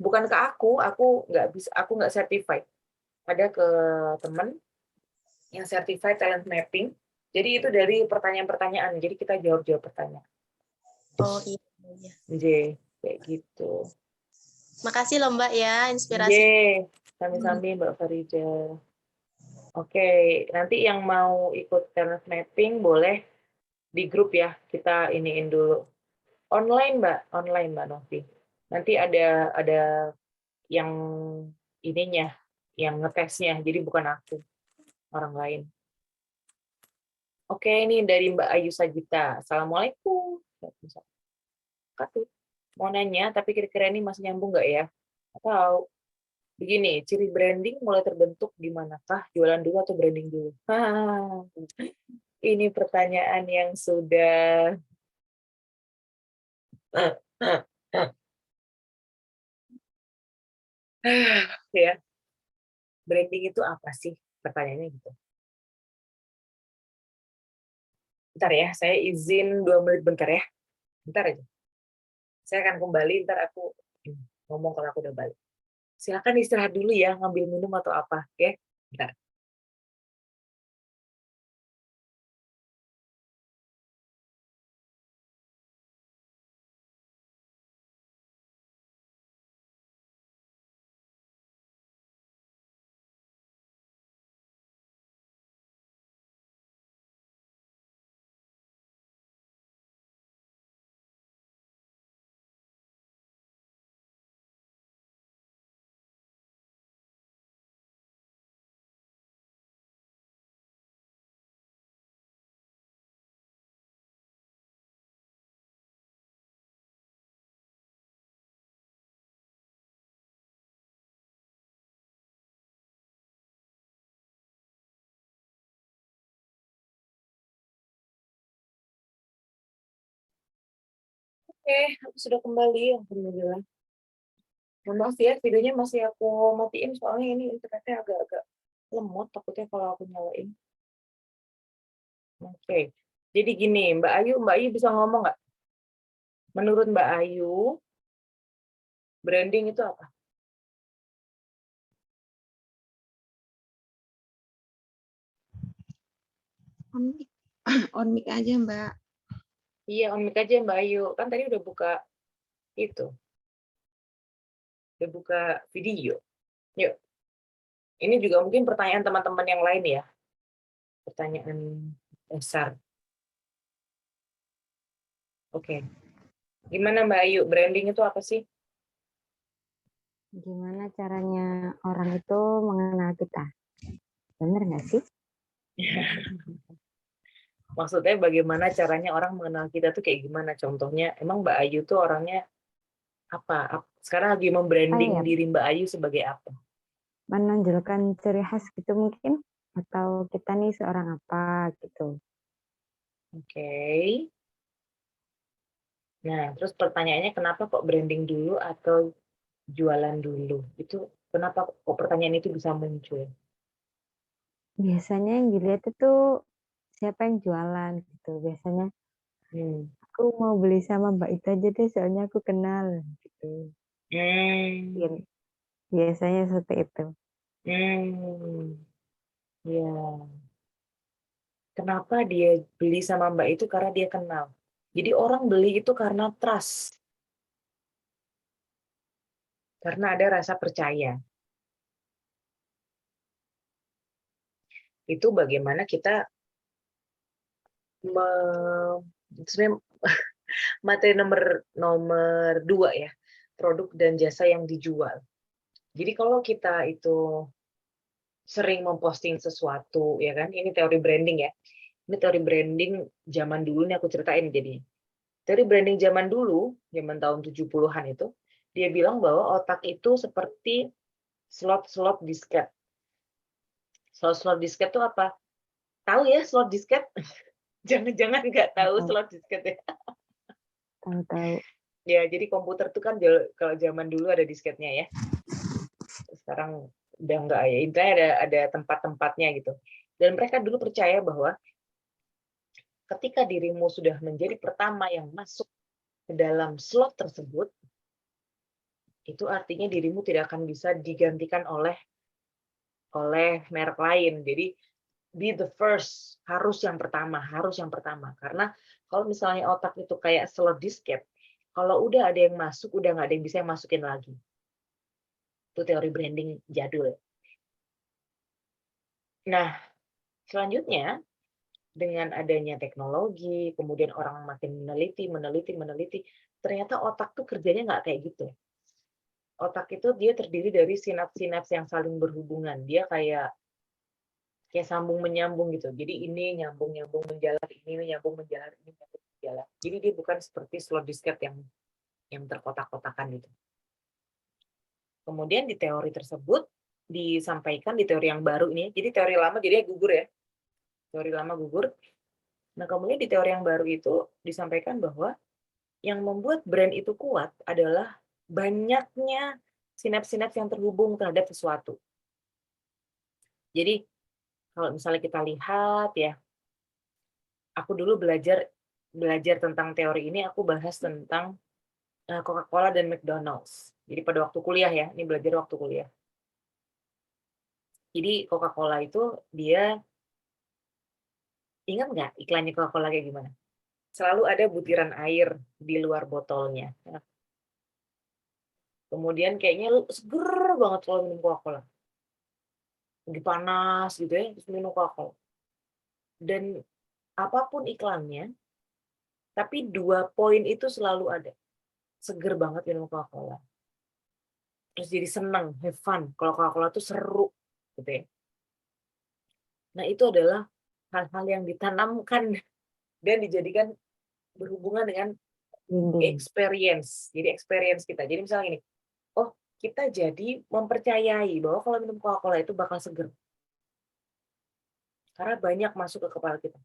S1: Bukan ke aku nggak certified. Ada ke teman yang certified talent mapping. Jadi itu dari pertanyaan-pertanyaan. Jadi kita jawab pertanyaan.
S3: oh iya.
S1: J, kayak gitu.
S3: Makasih loh Mbak ya inspirasi.
S1: Sami-sami Mbak Farida. Oke, nanti yang mau ikut talent mapping boleh di grup ya. Kita iniin dulu. Online Mbak Novi. Nanti ada yang ininya, yang ngetesnya. Jadi bukan aku, orang lain. Oke, ini dari Mbak Ayu Sagita. Assalamualaikum. Mau nanya, tapi kira-kira ini masih nyambung nggak ya? Atau begini, ciri branding mulai terbentuk di manakah? Jualan dulu atau branding dulu? Ini pertanyaan yang sudah ya. Branding itu apa sih? Pertanyaannya gitu. Bentar ya, saya izin 2 menit bentar ya. Bentar aja. Saya akan kembali, ntar aku ngomong kalau aku udah balik. Silakan istirahat dulu ya, ngambil minum atau apa, ya. Bentar. Oke, aku sudah kembali, alhamdulillah. Mohon maaf ya, videonya masih aku matiin soalnya ini internetnya agak-agak lemot, takutnya kalau aku nyalain. Oke, jadi gini, Mbak Ayu bisa ngomong nggak? Menurut Mbak Ayu, branding itu apa?
S2: On mic aja Mbak.
S1: Iya, on mic aja Mbak Ayu. Kan tadi udah buka itu. Udah buka video. Yuk. Ini juga mungkin pertanyaan teman-teman yang lain ya. Pertanyaan dasar. Oke. Gimana Mbak Ayu? Branding itu apa sih?
S4: Gimana caranya orang itu mengenal kita? Bener nggak sih?
S1: Maksudnya bagaimana caranya orang mengenal kita tuh kayak gimana? Contohnya, emang Mbak Ayu tuh orangnya apa? Sekarang lagi membranding
S4: Oh, iya.
S1: diri Mbak Ayu sebagai apa?
S4: Menonjolkan ciri khas gitu mungkin? Atau kita nih seorang apa gitu.
S1: Oke. Nah, terus pertanyaannya kenapa kok branding dulu atau jualan dulu? Itu kenapa kok pertanyaan itu bisa muncul?
S4: Biasanya yang dilihat itu siapa yang jualan gitu. Biasanya
S1: Hmm.
S4: aku mau beli sama Mbak Ita aja deh soalnya aku kenal gitu.
S1: Hmm.
S4: Biasanya seperti itu.
S1: Ya. Kenapa dia beli sama Mbak itu karena dia kenal. Jadi orang beli itu karena trust. Karena ada rasa percaya. Itu bagaimana kita sebenarnya materi nomor 2 ya, produk dan jasa yang dijual. Jadi kalau kita itu sering memposting sesuatu, ya kan, ini teori branding ya. Ini teori branding zaman dulu nih aku ceritain jadi. Teori branding zaman dulu, zaman tahun 70-an itu, dia bilang bahwa otak itu seperti slot-slot disket. Slot-slot disket itu apa? Tahu ya slot disket? Jangan-jangan nggak tahu
S4: Tahu,
S1: slot disket ya.
S4: tahu.
S1: Ya, jadi komputer tuh kan kalau zaman dulu ada disketnya ya. Sekarang udah enggak ya. Intinya ada tempat-tempatnya gitu. Dan mereka dulu percaya bahwa ketika dirimu sudah menjadi pertama yang masuk ke dalam slot tersebut, itu artinya dirimu tidak akan bisa digantikan oleh merek lain. Jadi be the first, harus yang pertama. Karena kalau misalnya otak itu kayak slot disket, kalau udah ada yang masuk, udah nggak ada yang bisa masukin lagi. Itu teori branding jadul. Nah, selanjutnya dengan adanya teknologi, kemudian orang makin meneliti, ternyata otak tuh kerjanya nggak kayak gitu. Otak itu dia terdiri dari sinaps-sinaps yang saling berhubungan. Dia kayak sambung menyambung gitu. Jadi ini nyambung menjalar, ini nyambung menjalar, ini nyambung menjalar. Jadi dia bukan seperti slot disket yang terkotak-kotakan gitu. Kemudian di teori tersebut disampaikan di teori yang baru ini. Jadi teori lama jadinya gugur ya. Teori lama gugur. Nah, kemudian di teori yang baru itu disampaikan bahwa yang membuat brand itu kuat adalah banyaknya sinaps-sinaps yang terhubung terhadap sesuatu. Jadi kalau misalnya kita lihat ya, aku dulu belajar tentang teori ini, aku bahas tentang Coca-Cola dan McDonald's. Jadi pada waktu kuliah ya, ini belajar waktu kuliah. Jadi Coca-Cola itu dia, ingat nggak iklannya Coca-Cola kayak gimana? Selalu ada butiran air di luar botolnya. Kemudian kayaknya seger banget kalau minum Coca-Cola. Lagi panas gitu ya, terus minum Coca-Cola. Dan apapun iklannya, tapi 2 poin itu selalu ada. Seger banget minum Coca-Cola. Terus jadi senang, have fun. Kalau Coca-Cola itu seru gitu ya. Nah, itu adalah hal-hal yang ditanamkan dan dijadikan berhubungan dengan experience. Jadi experience kita. Jadi misalnya ini, oh kita jadi mempercayai bahwa kalau minum Coca-Cola itu bakal seger. Karena banyak masuk ke kepala kita.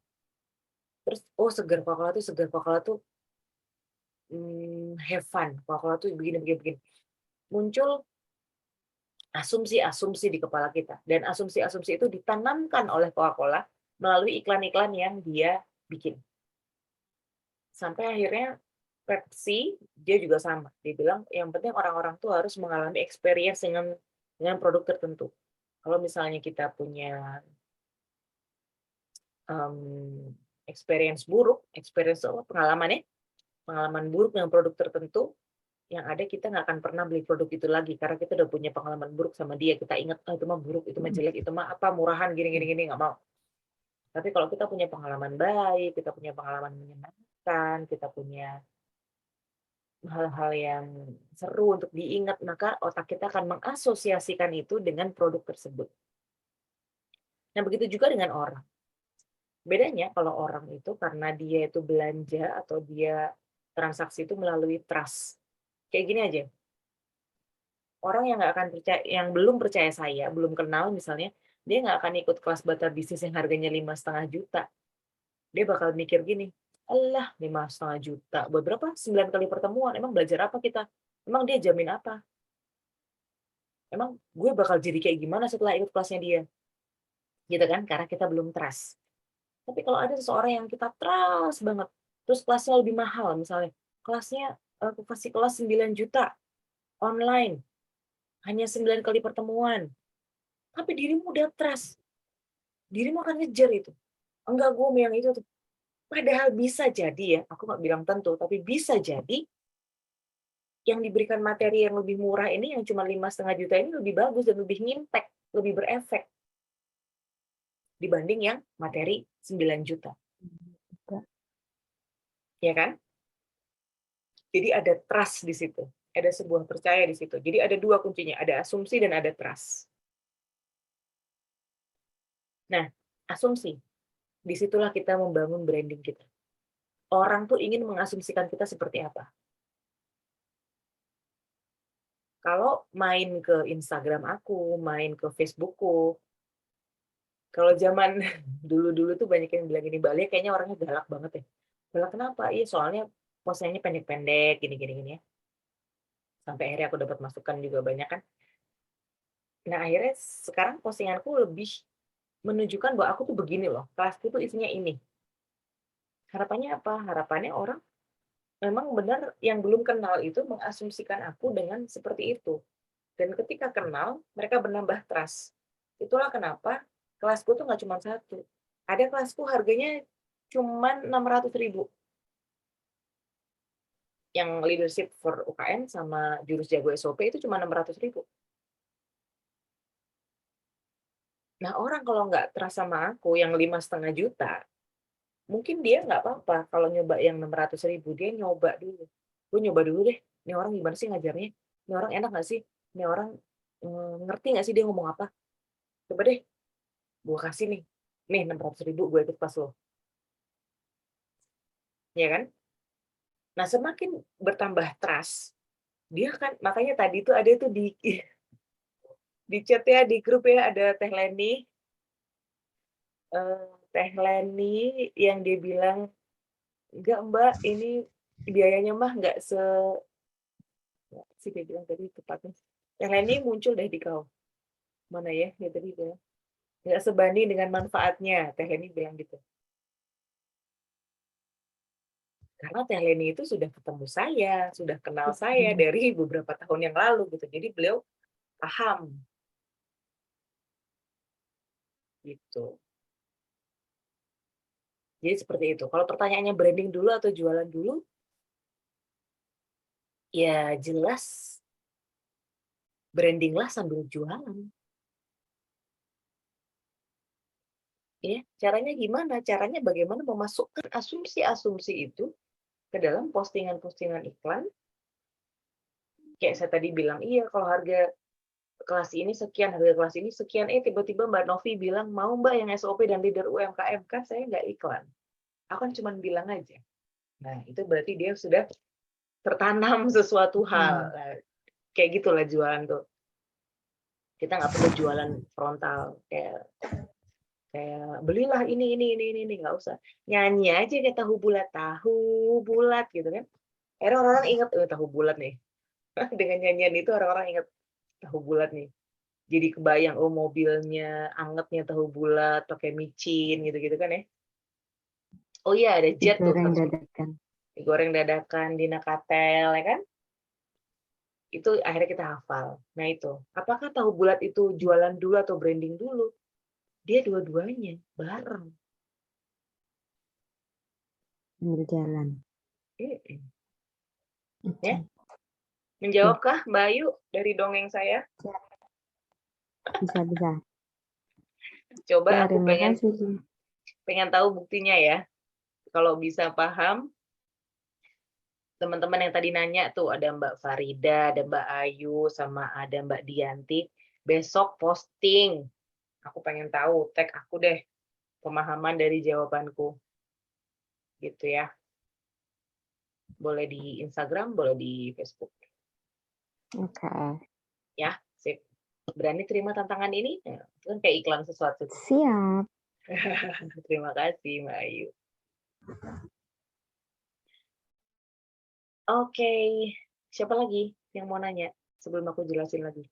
S1: Terus, oh seger Coca-Cola itu have fun. Coca-Cola itu begini. Muncul asumsi-asumsi di kepala kita. Dan asumsi-asumsi itu ditanamkan oleh Coca-Cola melalui iklan-iklan yang dia bikin. Sampai akhirnya Pepsi, dia juga sama. Dia bilang, yang penting orang-orang tuh harus mengalami experience dengan produk tertentu. Kalau misalnya kita punya experience buruk, pengalaman buruk dengan produk tertentu, yang ada kita nggak akan pernah beli produk itu lagi karena kita udah punya pengalaman buruk sama dia. Kita ingat, oh, itu mah buruk, itu mah jelek, itu mah apa murahan gini nggak mau. Tapi kalau kita punya pengalaman baik, kita punya pengalaman menyenangkan, kita punya hal-hal yang seru untuk diingat, maka otak kita akan mengasosiasikan itu dengan produk tersebut. Nah, begitu juga dengan orang. Bedanya kalau orang itu karena dia itu belanja atau dia transaksi itu melalui trust. Kayak gini aja. Orang yang nggak akan percaya, yang belum percaya saya, belum kenal misalnya, dia nggak akan ikut kelas bata bisnis yang harganya 5,5 juta. Dia bakal mikir gini, alah 5,5 juta, buat berapa? 9 kali pertemuan, emang belajar apa kita? Emang dia jamin apa? Emang gue bakal jadi kayak gimana setelah ikut kelasnya dia? Gitu kan, karena kita belum trust. Tapi kalau ada seseorang yang kita trust banget, terus kelasnya lebih mahal, misalnya kelasnya aku kasih kelas 9 juta online, hanya 9 kali pertemuan, tapi dirimu udah trust, dirimu akan ngejar itu. Enggak, gue mau yang itu tuh. Padahal bisa jadi ya, aku nggak bilang tentu, tapi bisa jadi yang diberikan materi yang lebih murah ini, yang cuma 5,5 juta ini lebih bagus dan lebih ngimpact, lebih berefek dibanding yang materi 9 juta. Ya kan? Jadi ada trust di situ. Ada sebuah percaya di situ. Jadi ada dua kuncinya, ada asumsi dan ada trust. Nah, asumsi. Disitulah kita membangun branding kita. Orang tuh ingin mengasumsikan kita seperti apa. Kalau main ke Instagram aku, main ke Facebookku, kalau zaman dulu-dulu tuh banyak yang bilang gini, Bali kayaknya orangnya galak banget ya. Galak kenapa? Iya, soalnya postingannya pendek-pendek, gini-gini ya. Sampai akhirnya aku dapat masukan juga banyak kan. Nah, akhirnya sekarang postinganku lebih menunjukkan bahwa aku tuh begini loh, kelasku tuh isinya ini. Harapannya apa? Harapannya orang memang benar yang belum kenal itu mengasumsikan aku dengan seperti itu. Dan ketika kenal, mereka menambah trust. Itulah kenapa kelasku tuh nggak cuma satu. Ada kelasku harganya cuma 600.000. Yang leadership for UKM sama jurus jago SOP itu cuma 600.000. Nah, orang kalau nggak trust sama aku yang 5,5 juta, mungkin dia nggak apa-apa kalau nyoba yang 600.000, dia nyoba dulu. Gue nyoba dulu deh, ini orang gimana sih ngajarnya? Ini orang enak nggak sih? Ini orang ngerti nggak sih dia ngomong apa? Coba deh, gue kasih nih. Nih 600.000 gue ikut kelas lo. Ya kan? Nah, semakin bertambah trust, dia kan, makanya tadi tuh ada tuh di chat ya, di grup ya, ada Teh Leni. Teh Leni yang dia bilang, enggak Mbak, ini biayanya mah enggak sih dia bilang tadi tepatnya. Teh Leni muncul deh di kau. Mana ya, dia tadi bilang. Enggak sebanding dengan manfaatnya, Teh Leni bilang gitu. Karena Teh Leni itu sudah ketemu saya, sudah kenal saya dari beberapa tahun yang lalu gitu. Jadi beliau paham. Gitu. Jadi seperti itu. Kalau pertanyaannya branding dulu atau jualan dulu, ya jelas brandinglah sambil jualan. Ya, caranya gimana? Caranya bagaimana memasukkan asumsi-asumsi itu ke dalam postingan-postingan iklan. Kayak saya tadi bilang, iya kalau harga kelas ini sekian, harga kelas ini sekian, tiba-tiba Mbak Novi bilang, mau Mbak yang SOP dan leader UMKM, kan saya nggak iklan. Aku kan cuma bilang aja. Nah, itu berarti dia sudah tertanam sesuatu hal. Nah, kayak gitulah jualan tuh. Kita nggak perlu jualan frontal, kayak belilah ini nggak usah, nyanyi aja kayak tahu bulat gitu kan. Akhirnya orang-orang ingat tahu bulat nih. Dengan nyanyian itu orang-orang ingat tahu bulat nih, jadi kebayang mobilnya angetnya tahu bulat pakai micin gitu kan ya. Oh iya, ada jet tuh digoreng dadakan di Nakatel ya kan, itu akhirnya kita hafal. Nah itu, apakah tahu bulat itu jualan dulu atau branding dulu? Dia dua-duanya bareng.
S4: Berjalan.
S1: Ya. Menjawabkah Mbak Ayu dari dongeng saya?
S4: Bisa.
S1: Coba
S4: Ya,
S1: aku
S4: terima kasih.
S1: pengen tahu buktinya ya. Kalau bisa paham, teman-teman yang tadi nanya tuh ada Mbak Farida, ada Mbak Ayu, sama ada Mbak Dianti. Besok posting. Aku pengen tahu, tag aku deh pemahaman dari jawabanku. Gitu ya. Boleh di Instagram, boleh di Facebook.
S4: Oke.
S1: Ya, sip. Berani terima tantangan ini? Ya, itu kan kayak iklan sesuatu.
S4: Siap.
S1: Terima kasih, Mbak Ayu. Oke, siapa lagi yang mau nanya sebelum aku jelasin lagi?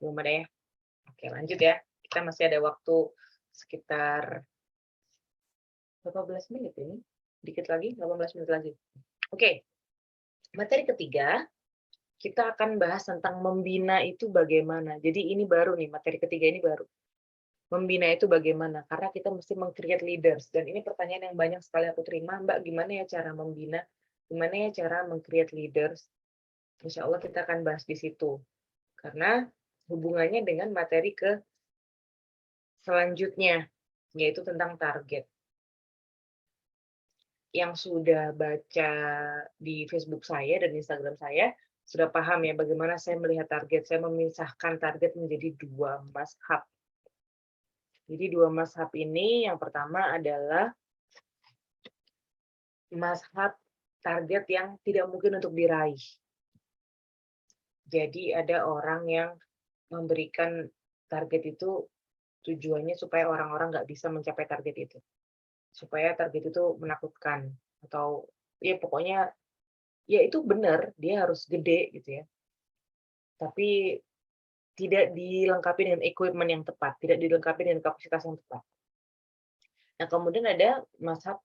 S1: Belum ada ya? Oke, lanjut ya. Kita masih ada waktu sekitar berapa belas menit ini? Dikit lagi, 18 menit lagi. Oke, materi ketiga, kita akan bahas tentang membina itu bagaimana. Jadi ini baru nih, materi ketiga ini baru. Membina itu bagaimana? Karena kita mesti meng-create leaders. Dan ini pertanyaan yang banyak sekali aku terima, Mbak, gimana ya cara membina? Gimana ya cara meng-create leaders? Insya Allah kita akan bahas di situ. Karena hubungannya dengan materi ke selanjutnya, yaitu tentang target. Yang sudah baca di Facebook saya dan Instagram saya, sudah paham ya bagaimana saya melihat target. Saya memisahkan target menjadi 2 mazhab. Jadi 2 mazhab ini, yang pertama adalah mazhab target yang tidak mungkin untuk diraih. Jadi ada orang yang memberikan target itu tujuannya supaya orang-orang nggak bisa mencapai target itu. Supaya target itu menakutkan. Atau ya pokoknya, ya itu benar, dia harus gede gitu ya. Tapi tidak dilengkapi dengan equipment yang tepat, tidak dilengkapi dengan kapasitas yang tepat. Nah, kemudian ada mazhab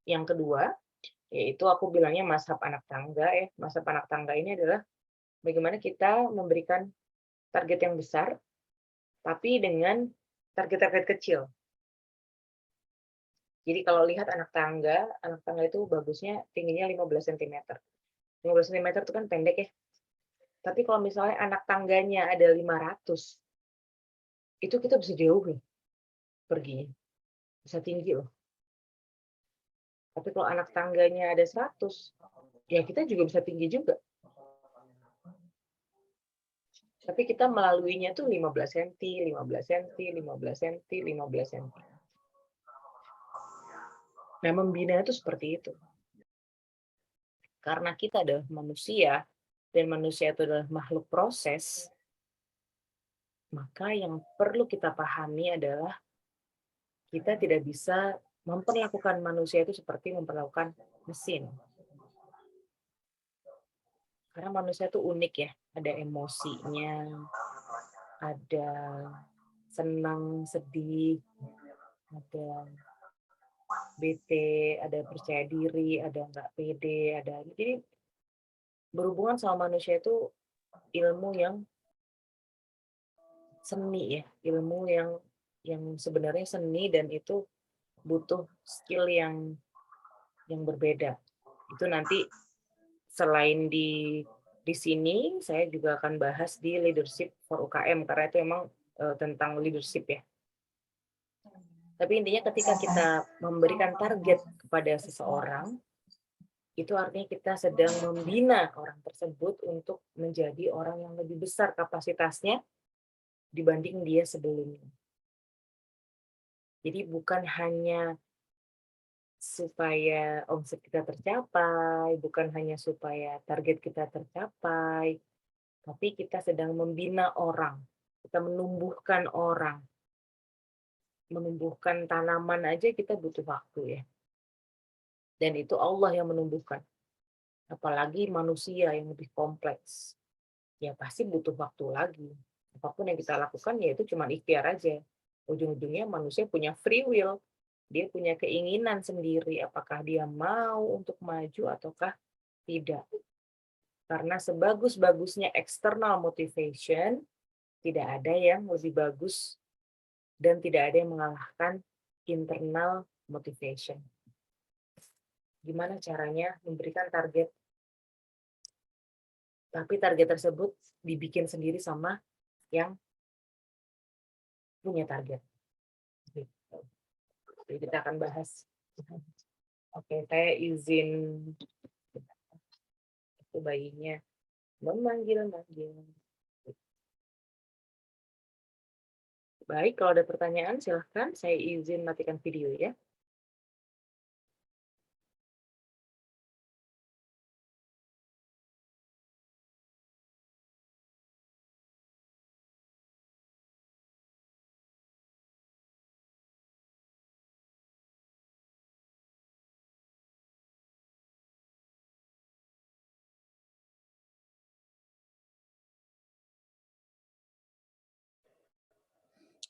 S1: yang kedua, yaitu aku bilangnya mazhab anak tangga ya. Mazhab anak tangga ini adalah bagaimana kita memberikan target yang besar, tapi dengan target-target kecil. Jadi kalau lihat anak tangga itu bagusnya tingginya 15 cm. 15 cm itu kan pendek ya. Tapi kalau misalnya anak tangganya ada 500, itu kita bisa jauh nih perginya. Bisa tinggi loh. Tapi kalau anak tangganya ada 100, ya kita juga bisa tinggi juga. Tapi kita melaluinya tuh 15 cm, 15 cm, 15 cm, 15 cm. Nah, membina itu seperti itu. Karena kita adalah manusia, dan manusia itu adalah makhluk proses, maka yang perlu kita pahami adalah kita tidak bisa memperlakukan manusia itu seperti memperlakukan mesin. Karena manusia itu unik ya, ada emosinya, ada senang, sedih, ada bete, ada percaya diri, ada nggak pede, ada. Jadi berhubungan sama manusia itu ilmu yang seni ya, ilmu yang sebenarnya seni, dan itu butuh skill yang berbeda. Itu nanti selain di sini saya juga akan bahas di leadership for UKM karena itu emang tentang leadership ya. Tapi intinya ketika kita memberikan target kepada seseorang, itu artinya kita sedang membina orang tersebut untuk menjadi orang yang lebih besar kapasitasnya dibanding dia sebelumnya. Jadi bukan hanya supaya omset kita tercapai, bukan hanya supaya target kita tercapai, tapi kita sedang membina orang, kita menumbuhkan orang. Menumbuhkan tanaman aja kita butuh waktu ya. Dan itu Allah yang menumbuhkan. Apalagi manusia yang lebih kompleks. Ya pasti butuh waktu lagi. Apapun yang kita lakukan ya itu cuma ikhtiar aja. Ujung-ujungnya manusia punya free will. Dia punya keinginan sendiri apakah dia mau untuk maju ataukah tidak. Karena sebagus-bagusnya external motivation, tidak ada yang lebih bagus dan tidak ada yang mengalahkan internal motivation. gimana caranya memberikan target, tapi target tersebut dibikin sendiri sama yang punya target. Gitu. Jadi kita akan bahas. Oke, saya izin itu bayinya memanggil-manggil. Baik, kalau ada pertanyaan silahkan. Saya izin matikan video ya.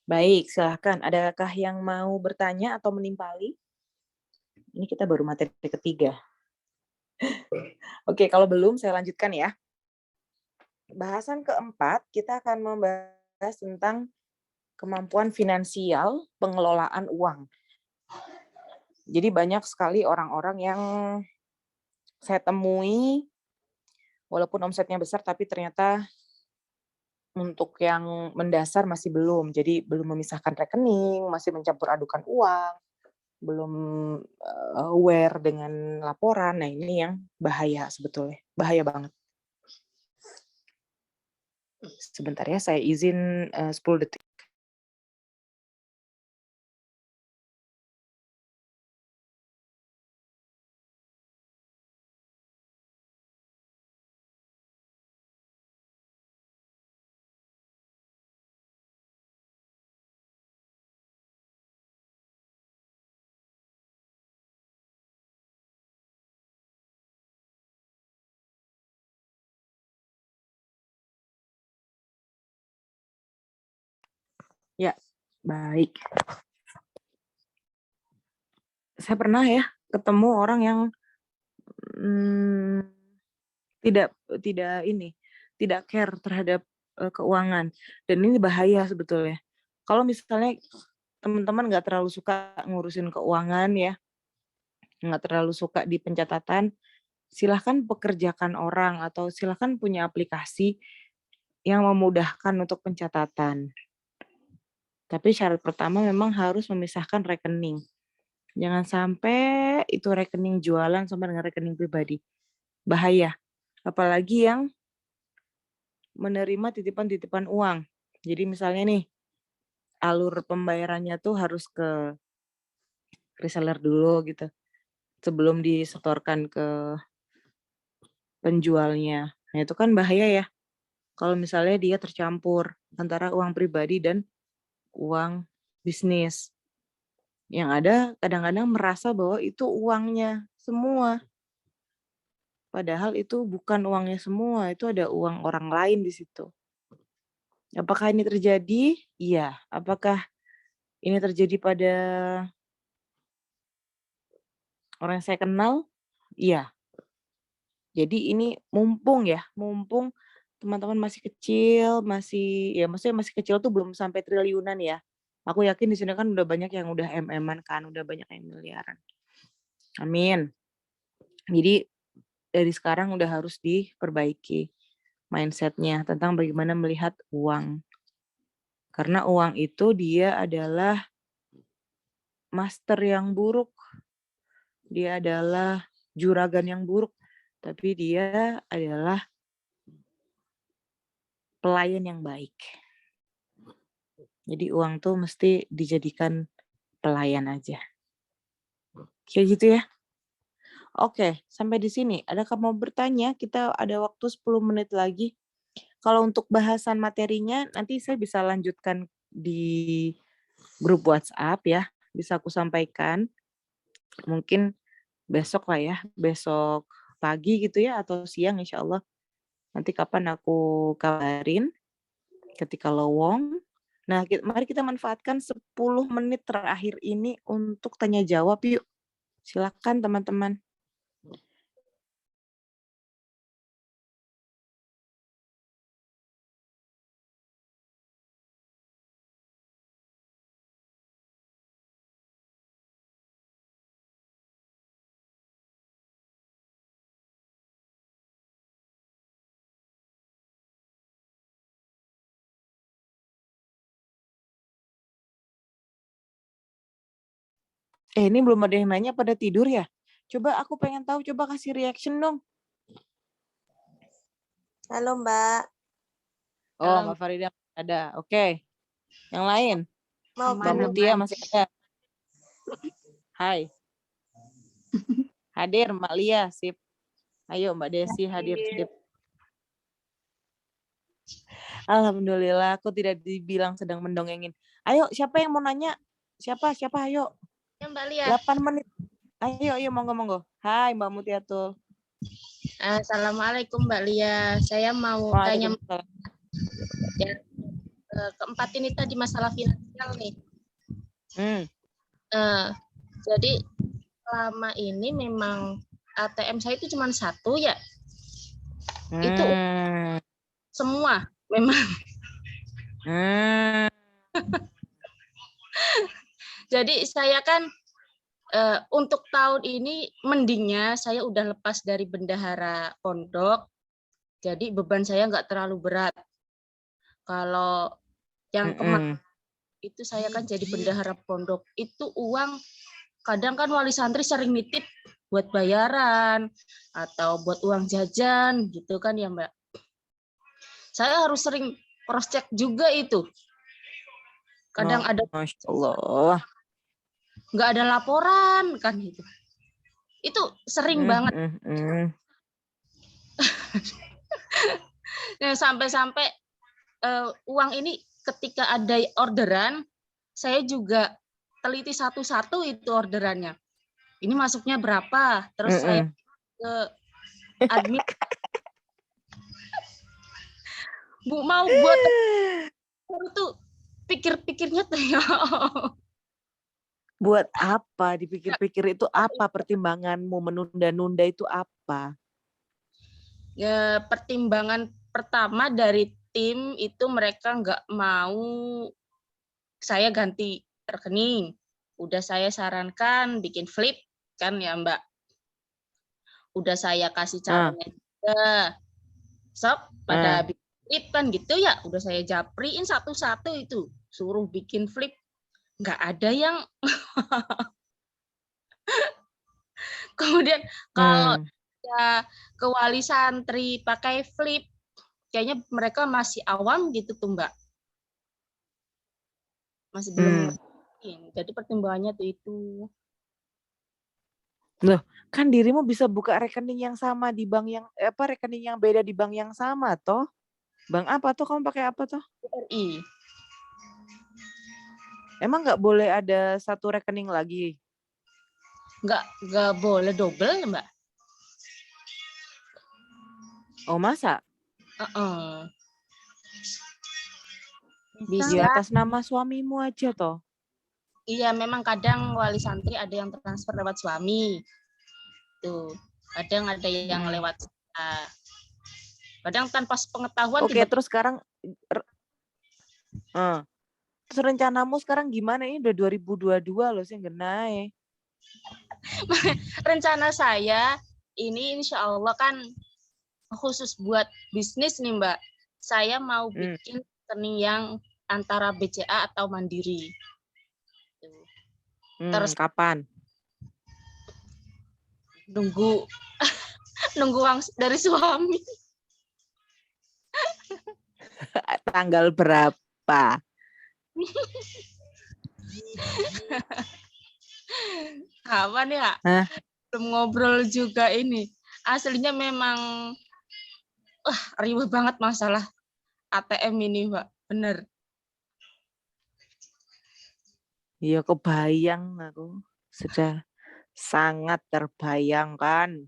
S5: Baik, silahkan. Adakah yang mau bertanya atau menimpali? Ini kita baru materi ketiga. Oke, kalau belum saya lanjutkan ya. Bahasan keempat, kita akan membahas tentang kemampuan finansial pengelolaan uang. Jadi banyak sekali orang-orang yang saya temui, walaupun omsetnya besar, tapi ternyata untuk yang mendasar masih belum. Jadi belum memisahkan rekening, masih mencampur adukan uang, belum aware dengan laporan. Nah, ini yang bahaya sebetulnya. Bahaya banget. Sebentar ya, saya izin 10 detik. Ya, baik. Saya pernah ya ketemu orang yang tidak care terhadap keuangan, dan ini bahaya sebetulnya. Kalau misalnya teman-teman nggak terlalu suka ngurusin keuangan ya, nggak terlalu suka di pencatatan, silahkan pekerjakan orang atau silahkan punya aplikasi yang memudahkan untuk pencatatan. Tapi syarat pertama memang harus memisahkan rekening. Jangan sampai itu rekening jualan sama dengan rekening pribadi. Bahaya. Apalagi yang menerima titipan-titipan uang. Jadi misalnya nih, alur pembayarannya tuh harus ke reseller dulu gitu, sebelum disetorkan ke penjualnya. Nah itu kan bahaya ya, kalau misalnya dia tercampur antara uang pribadi dan uang bisnis. Yang ada kadang-kadang merasa bahwa itu uangnya semua. Padahal itu bukan uangnya semua, itu ada uang orang lain di situ. Apakah ini terjadi? Iya. Apakah ini terjadi pada orang yang saya kenal? Iya. Jadi ini mumpung teman-teman masih kecil, maksudnya masih kecil tuh belum sampai triliunan ya. Aku yakin di sini kan udah banyak yang udah MM-an kan, udah banyak yang miliaran. Amin. Jadi dari sekarang udah harus diperbaiki mindset-nya tentang bagaimana melihat uang. Karena uang itu dia adalah master yang buruk. Dia adalah juragan yang buruk. Tapi dia adalah pelayan yang baik. Jadi uang tuh mesti dijadikan pelayan aja. Kayak gitu ya. Oke, sampai di sini. Adakah mau bertanya? Kita ada waktu 10 menit lagi. Kalau untuk bahasan materinya, nanti saya bisa lanjutkan di grup WhatsApp ya. Bisa aku sampaikan. Mungkin besok lah ya. Besok pagi gitu ya, atau siang insya Allah. Nanti kapan aku kabarin ketika lowong. Nah, mari kita manfaatkan 10 menit terakhir ini untuk tanya jawab yuk. Silakan teman-teman. Ini belum ada yang nanya pada tidur ya? Coba aku pengen tahu, coba kasih reaction dong.
S3: Halo Mbak,
S5: Oh, Mbak Farida ada. Oke. Yang lain?
S3: mau
S5: Mbak Mutia masih ada. Hai. Hadir Mbak Lia, sip. Ayo Mbak Desi hadir, sip. Alhamdulillah, aku tidak dibilang sedang mendongengin. Ayo, siapa yang mau nanya? Siapa? Ayo.
S3: ya Mbak Lia.
S5: 8 menit. Ayo, monggo. Hai Mbak Mutiatul.
S3: Assalamualaikum Mbak Lia. Saya mau tanya ya, keempat ini tadi masalah finansial nih. Jadi selama ini memang ATM saya itu cuma satu ya. Itu semua memang. Jadi saya kan untuk tahun ini mendingnya saya udah lepas dari bendahara pondok, jadi beban saya nggak terlalu berat. Kalau yang kemarin itu saya kan jadi bendahara pondok, itu uang kadang kan wali santri sering nitip buat bayaran atau buat uang jajan gitu kan ya Mbak. Saya harus sering cross check juga itu. Kadang ada
S5: Masya Allah.
S3: nggak ada laporan kan gitu. Itu sering banget. Nah, sampai-sampai uang ini ketika ada orderan, saya juga teliti satu-satu itu orderannya. Ini masuknya berapa? Terus saya ke admin. Bu mau buat itu pikir-pikirnya tuh ya.
S5: Buat apa? Dipikir-pikir itu apa pertimbanganmu menunda-nunda itu apa?
S3: Ya, pertimbangan pertama dari tim itu mereka nggak mau saya ganti rekening. Udah saya sarankan bikin flip kan ya Mbak. Udah saya kasih caranya juga. Sob, pada bikin flip kan gitu ya. Udah saya japriin satu-satu itu. Suruh bikin flip. Nggak ada yang kemudian kalau ya ke wali santri pakai flip, kayaknya mereka masih awam gitu tuh Mbak. Masih belum ngerti. Jadi pertimbangannya tuh itu.
S5: Loh, kan dirimu bisa buka rekening yang sama di bank yang rekening yang beda di bank yang sama toh? Bank apa tuh? Kamu pakai apa toh?
S3: BRI.
S5: Emang nggak boleh ada satu rekening lagi?
S3: Nggak boleh double Mbak.
S5: Oh masa?
S3: Bisa.
S5: Di atas nama suamimu aja toh?
S3: Iya, memang kadang wali santri ada yang transfer lewat suami. Tuh, kadang ada yang lewat kadang tanpa pengetahuan.
S5: Oke, terus sekarang terus rencanamu sekarang gimana? Ini udah 2022 loh sih genai.
S3: Rencana saya ini insya Allah kan khusus buat bisnis nih Mbak. Saya mau bikin rekening yang antara BCA atau Mandiri. Terus
S5: kapan?
S3: Nunggu uang dari suami.
S5: Tanggal berapa?
S3: Kapan ya? Belum ngobrol juga ini. Aslinya memang ribet banget masalah ATM ini, Mbak. Bener.
S5: Iya, kebayang aku. Sudah sangat terbayangkan.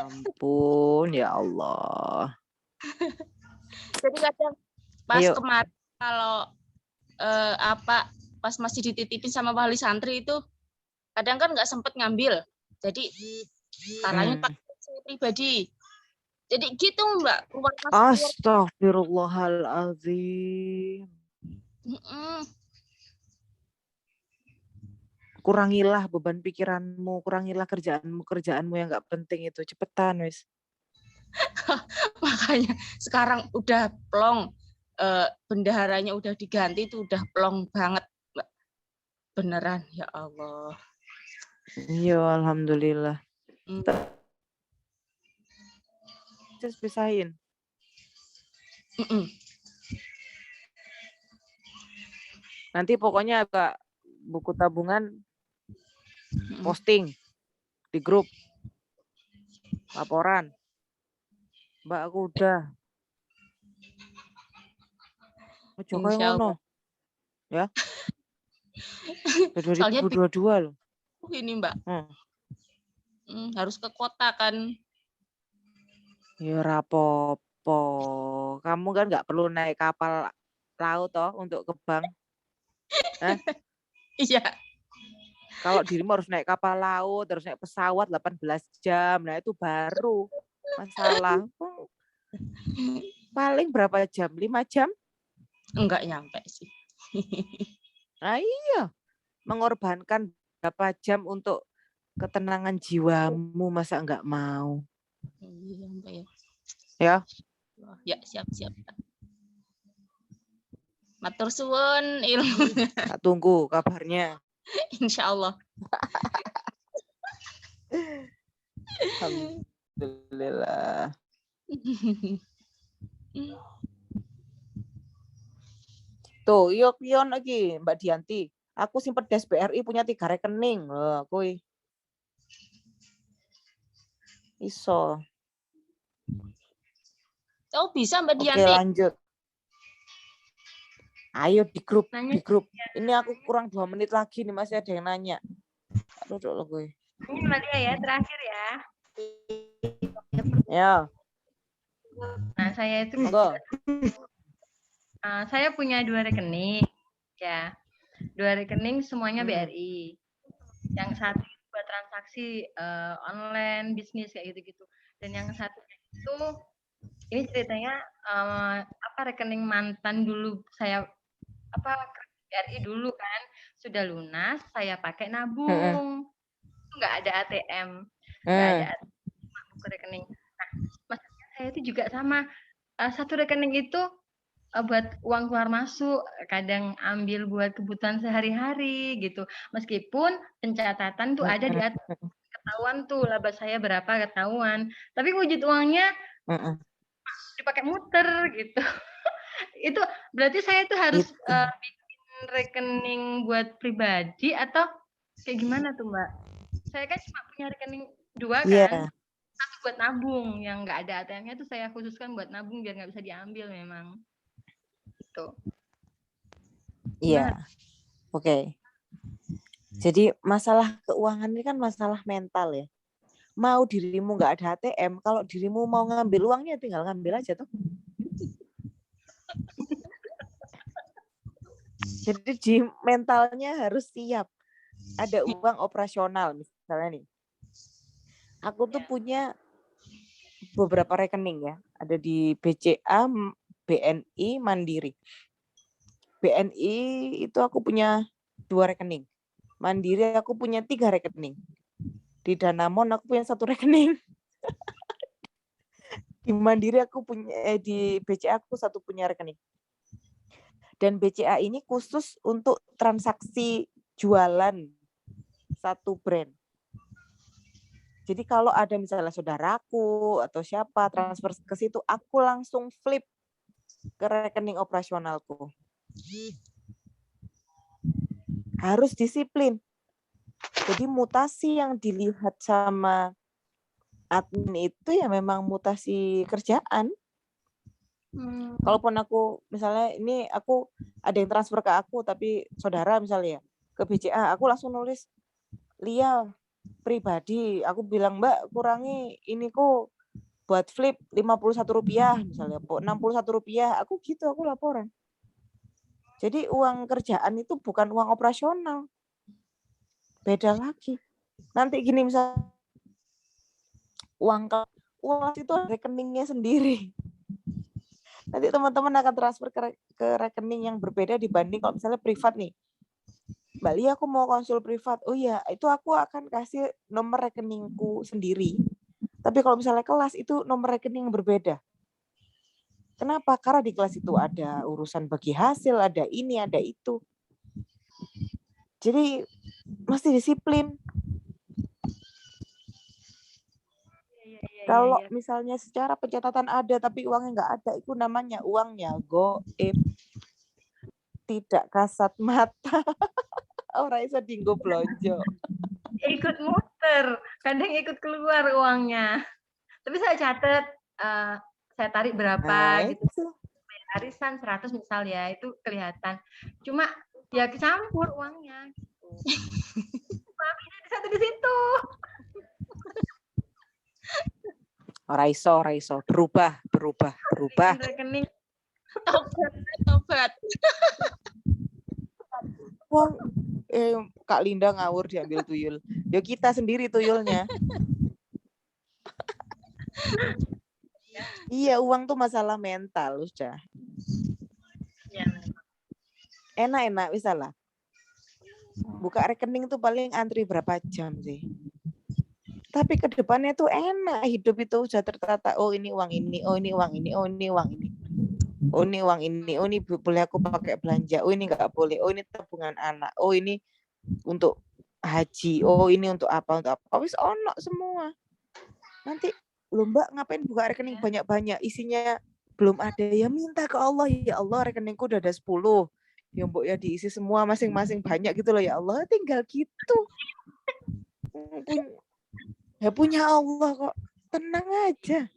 S5: Ampun, ya Allah.
S3: Jadi kadang pas kemarin kalau pas masih dititipin sama wali santri itu kadang kan nggak sempet ngambil. Jadi talangin pakai pribadi. Jadi gitu Mbak.
S5: Astagfirullahaladzim. Kurangilah beban pikiranmu, kurangilah kerjaanmu yang nggak penting itu. Cepetan, wis.
S3: Makanya sekarang udah plong, bendaharanya udah diganti, itu udah plong banget, Mbak.
S6: Beneran, ya Allah.
S5: Iya, alhamdulillah. Terus pisahin. Nanti pokoknya agak buku tabungan posting di grup. Laporan. Mbak, aku udah. Ojo koyo
S6: Insya
S5: ngono.
S6: Allah.
S5: Ya.
S6: Soalnya
S5: 2022 loh.
S6: ini Mbak. Harus ke kota kan.
S5: Ya rapopo. Kamu kan nggak perlu naik kapal laut toh untuk ke bank.
S6: Iya.
S5: Kalau dirimu harus naik kapal laut, harus naik pesawat 18 jam. Nah itu baru masalah. Paling berapa jam? 5 jam?
S6: Enggak nyampe sih.
S5: Nah iya. Mengorbankan berapa jam untuk ketenangan jiwamu, masa enggak mau?
S6: Iya, Mbak ya.
S5: Ya.
S6: Ya, siap-siap. Matur suwun ilmunya.
S5: Tak tunggu kabarnya.
S6: Insya Allah.
S5: Alhamdulillah. Tuh, yuk pion lagi Mbak Dianti. Aku simpen Des BRI punya 3 rekening. Loh, kuy. Iso.
S6: Oh, bisa Mbak
S5: Oke,
S6: Dianti.
S5: lanjut. Ayo di grup, di grup. Ini aku kurang 2 menit lagi nih, masih ada yang nanya. Aduh, gue.
S2: Ini Mbak Lia ya, terakhir ya.
S5: Ya.
S2: Nah, saya itu saya punya 2 rekening. Ya. 2 rekening semuanya BRI. Yang satu buat transaksi online, bisnis kayak gitu-gitu. Dan yang satu itu ini ceritanya rekening mantan dulu saya BRI dulu kan sudah lunas, saya pakai nabung. Nggak ada ATM. Nggak ada buku rekening. Nah, maksudnya saya itu juga sama. Satu rekening itu buat uang keluar masuk, kadang ambil buat kebutuhan sehari-hari gitu. Meskipun pencatatan tuh ada di atas, ketahuan tuh laba saya berapa ketahuan. Tapi wujud uangnya dipakai muter gitu. Itu berarti saya tuh harus bikin rekening buat pribadi atau kayak gimana tuh Mbak? Saya kan cuma punya rekening 2 kan. Satu buat nabung, yang nggak ada ATM-nya tuh saya khususkan buat nabung biar nggak bisa diambil memang. Gitu.
S5: Iya. Oke. Jadi masalah keuangan ini kan masalah mental ya. Mau dirimu nggak ada ATM, kalau dirimu mau ngambil uangnya tinggal ngambil aja tuh. Jadi di mentalnya harus siap. Ada uang operasional misalnya nih. Aku tuh punya beberapa rekening ya. Ada di BCA, BNI, Mandiri. BNI itu aku punya 2 rekening. Mandiri aku punya 3 rekening. Di Danamon aku punya 1 rekening. Di Mandiri aku punya di BCA aku 1 punya rekening. Dan BCA ini khusus untuk transaksi jualan 1 brand. Jadi kalau ada misalnya saudaraku atau siapa transfer ke situ, aku langsung flip ke rekening operasionalku. Harus disiplin. Jadi mutasi yang dilihat sama admin itu ya memang mutasi kerjaan. Kalaupun aku misalnya ini aku ada yang transfer ke aku tapi saudara misalnya ke BCA, aku langsung nulis Lia pribadi, aku bilang Mbak kurangi ini kok buat flip Rp51 misalnya, Rp61, aku gitu, aku laporan. Jadi uang kerjaan itu bukan uang operasional. Beda lagi. Nanti gini misalnya uang itu rekeningnya sendiri. Nanti teman-teman akan transfer ke rekening yang berbeda dibanding kalau misalnya privat nih. Mbak Lia, aku mau konsul privat. Oh iya, itu aku akan kasih nomor rekeningku sendiri. Tapi kalau misalnya kelas itu nomor rekening yang berbeda. Kenapa? Karena di kelas itu ada urusan bagi hasil, ada ini, ada itu. Jadi mesti disiplin.
S2: Iya,
S5: Kalau
S2: iya.
S5: misalnya secara pencatatan ada tapi uangnya nggak ada, itu namanya uangnya goib, tidak kasat mata. Orang iso dinggo blonjo.
S2: Ikut muter, kadang ikut keluar uangnya. Tapi saya catat, saya tarik berapa
S5: Nah,
S2: gitu.
S5: itu.
S2: Arisan 100 misal ya, itu kelihatan. Cuma ya kecampur uangnya gitu. Maminya di satu di situ.
S5: Ora iso. Berubah.
S2: Bikin rekening
S6: Tobat.
S5: Wong, Kak Linda ngawur diambil tuyul. Ya kita sendiri tuyulnya. Iya, uang tuh masalah mental, sudah.
S2: ya.
S5: Enak bisa lah. Buka rekening tuh paling antri berapa jam sih. Tapi ke depannya tuh enak, hidup itu sudah tertata. Oh ini uang ini, oh ini uang ini, oh ini uang ini. Oh ini uang ini, oh ini boleh aku pakai belanja, oh ini nggak boleh, oh ini tabungan anak, oh ini untuk haji, oh ini untuk apa. Wis ono semua. Nanti lu Mbak ngapain buka rekening banyak-banyak, isinya belum ada, ya minta ke Allah, ya Allah rekeningku udah ada 10. Ya Mbok ya diisi semua masing-masing banyak gitu loh, ya Allah, tinggal gitu. Ya punya Allah kok. Tenang aja.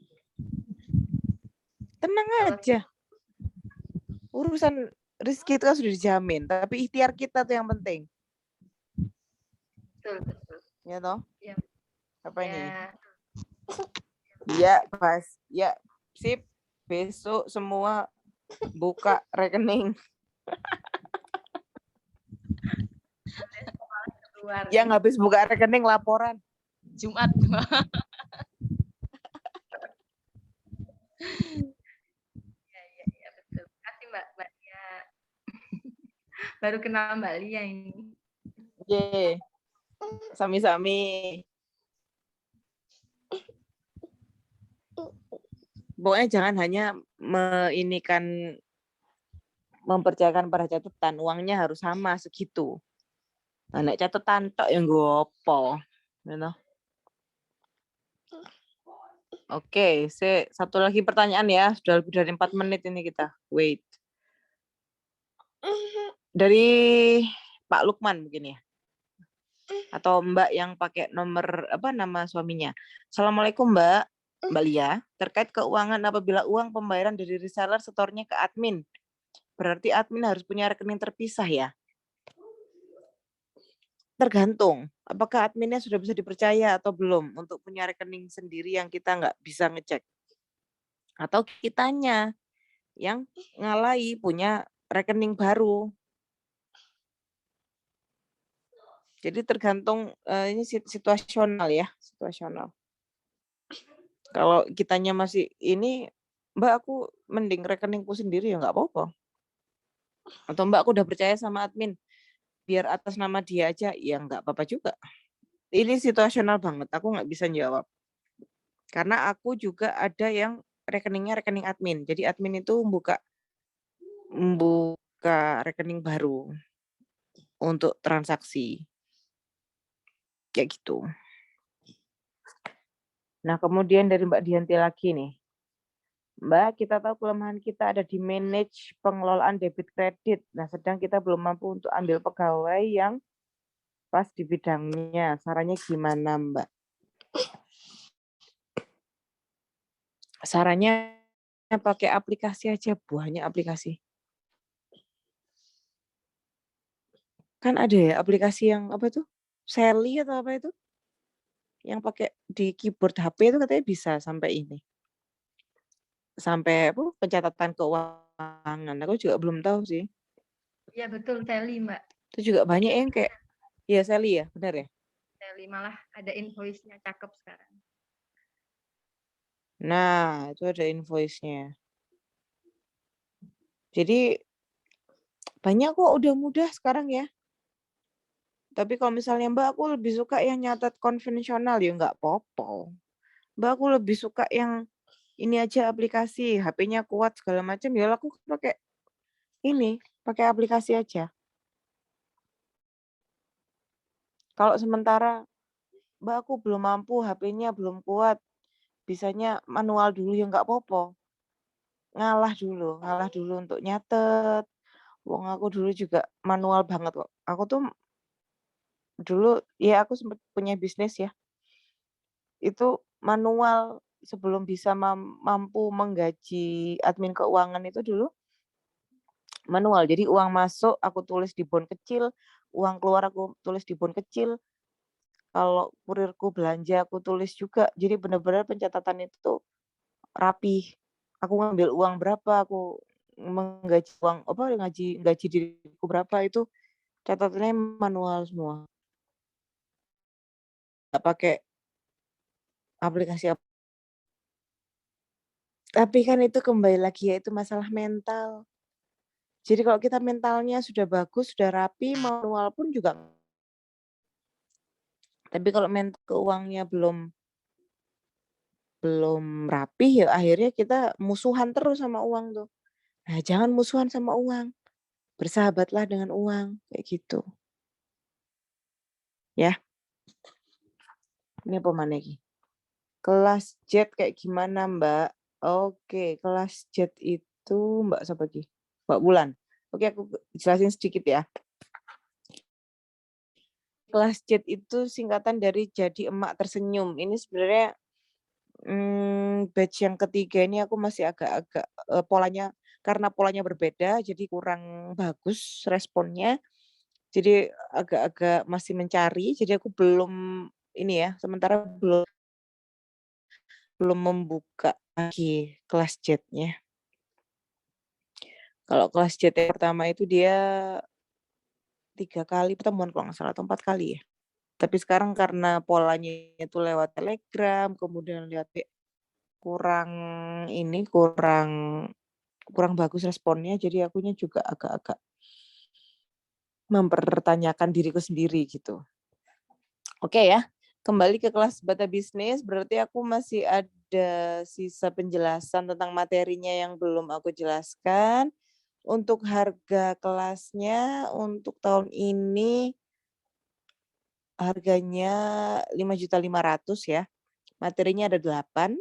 S5: Urusan rezeki itu kan sudah dijamin, tapi ikhtiar kita tuh yang penting.
S2: Betul.
S5: Ya toh?
S2: Ya.
S5: Apa ini?
S2: Ya.
S5: Ya, pas. Ya, sip. Besok semua buka rekening.
S2: Keluar.
S5: Yang habis buka rekening laporan.
S6: Jumat.
S2: Ya, betul. Terima kasih Mbak Lia. Baru kenal Mbak Lia ini.
S5: Ye. Sami-sami. Pokoknya jangan hanya mempercayakan pada catatan, uangnya harus sama segitu. Nah, nek catatan tok yang gopo. You. Oke, satu lagi pertanyaan ya. Sudah lebih dari 4 menit ini kita. Wait. Dari Pak Lukman mungkin ya. Atau Mbak yang pakai nama suaminya. Assalamualaikum Mbak Lia. Terkait keuangan, apabila uang pembayaran dari reseller setornya ke admin, berarti admin harus punya rekening terpisah ya? Tergantung. Apakah adminnya sudah bisa dipercaya atau belum untuk punya rekening sendiri yang kita nggak bisa ngecek. Atau kitanya yang ngalai punya rekening baru. Jadi tergantung, ini situasional ya, situasional. Kalau kitanya masih ini, Mbak aku mending rekeningku sendiri ya nggak apa-apa. Atau Mbak aku udah percaya sama admin, biar atas nama dia aja, ya nggak apa-apa juga. Ini situasional banget, aku nggak bisa jawab. Karena aku juga ada yang rekeningnya rekening admin. Jadi admin itu membuka rekening baru untuk transaksi. Kayak gitu. Nah, kemudian dari Mbak Dianti lagi nih. Mbak, kita tahu kelemahan kita ada di manage pengelolaan debit kredit. Nah, sedang kita belum mampu untuk ambil pegawai yang pas di bidangnya. Sarannya gimana, Mbak? Sarannya pakai aplikasi aja, banyak aplikasi. Kan ada ya aplikasi yang apa itu? Sally atau apa itu? Yang pakai di keyboard HP itu katanya bisa sampai ini. Sampai pencatatan keuangan. Aku juga belum tahu sih.
S2: Iya betul, Sally Mbak.
S5: Itu juga banyak yang kayak, ya Sally ya, benar ya?
S2: Sally malah ada invoice-nya cakep sekarang.
S5: Nah, itu ada invoice-nya. Jadi banyak kok udah mudah sekarang ya. Tapi kalau misalnya Mbak aku lebih suka yang nyatat konvensional ya nggak apa-apa. Mbak aku lebih suka yang ini aja aplikasi, HP-nya kuat segala macam ya aku pakai ini, pakai aplikasi aja. Kalau sementara, Mbak aku belum mampu, HP-nya belum kuat, bisanya manual dulu ya nggak apa-apa. Ngalah dulu untuk nyatet. Wong aku dulu juga manual banget kok. Aku tuh dulu ya aku sempat punya bisnis ya. Itu manual sebelum bisa mampu menggaji admin keuangan itu dulu manual. Jadi uang masuk aku tulis di bon kecil, uang keluar aku tulis di bon kecil. Kalau kurirku belanja aku tulis juga. Jadi benar-benar pencatatan itu rapi. Aku ngambil uang berapa, aku menggaji uang apa gaji diriku berapa itu catatannya manual semua. Nggak pakai aplikasi apa. Tapi kan itu kembali lagi ya itu masalah mental. Jadi kalau kita mentalnya sudah bagus, sudah rapi, manual pun juga. Tapi kalau mental keuangannya belum rapi ya akhirnya kita musuhan terus sama uang tuh. Nah, jangan musuhan sama uang. Bersahabatlah dengan uang kayak gitu. Ya. Ini apa mana lagi? Kelas jet kayak gimana, Mbak? Oke, kelas jet itu Mbak siapa lagi? Mbak Bulan. Oke, aku jelasin sedikit ya. Kelas jet itu singkatan dari Jadi Emak Tersenyum. Ini sebenarnya batch yang ketiga ini aku masih agak-agak polanya karena polanya berbeda jadi kurang bagus responnya. Jadi agak-agak masih mencari. Jadi aku belum ini ya, sementara belum membuka lagi kelas jetnya. Kalau kelas jet yang pertama itu dia 3 kali pertemuan kalau nggak salah atau 4 kali ya. Tapi sekarang karena polanya itu lewat Telegram, kemudian lihat kurang bagus responnya, jadi akunya juga agak-agak mempertanyakan diriku sendiri gitu. Oke ya, kembali ke kelas Bata Bisnis, berarti aku masih ada sisa penjelasan tentang materinya yang belum aku jelaskan. Untuk harga kelasnya untuk tahun ini harganya 5.500.000 ya. Materinya ada 8.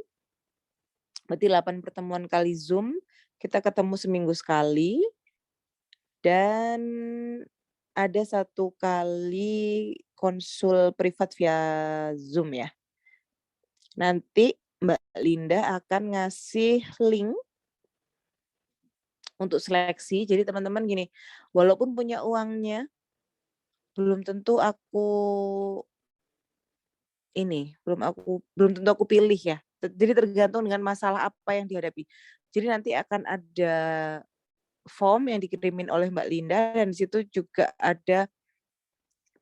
S5: Berarti 8 pertemuan kali Zoom. Kita ketemu seminggu sekali. Dan ada 1 kali konsul privat via Zoom ya. Nanti Mbak Linda akan ngasih link untuk seleksi. Jadi teman-teman gini, walaupun punya uangnya, belum tentu aku pilih ya. Jadi tergantung dengan masalah apa yang dihadapi. Jadi nanti akan ada form yang dikirimin oleh Mbak Linda dan di situ juga ada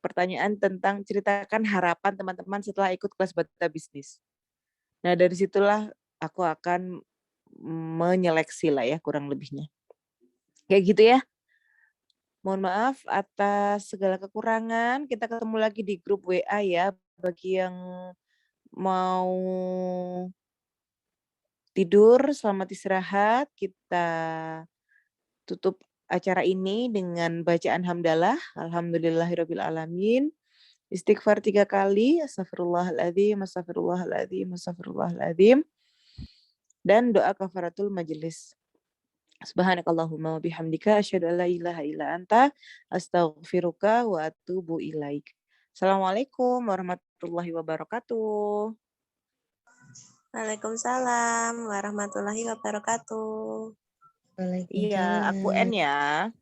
S5: pertanyaan tentang ceritakan harapan teman-teman setelah ikut kelas Bata Bisnis. Nah, dari situlah aku akan menyeleksi lah ya kurang lebihnya. Kayak gitu ya. Mohon maaf atas segala kekurangan. Kita ketemu lagi di grup WA ya. Bagi yang mau tidur, selamat istirahat. Kita tutup acara ini dengan bacaan hamdalah. Alhamdulillahirabbil alamin. Istighfar 3 kali. Astagfirullahaladzim, astagfirullahaladzim, astagfirullahaladzim. Dan doa kafaratul majelis. Subhanakallahumma wa bihamdika asyhadu an la ilaha illa anta astaghfiruka wa atubu ilaik. Assalamualaikum warahmatullahi wabarakatuh.
S3: Waalaikumsalam warahmatullahi wabarakatuh.
S5: Iya, aku N ya.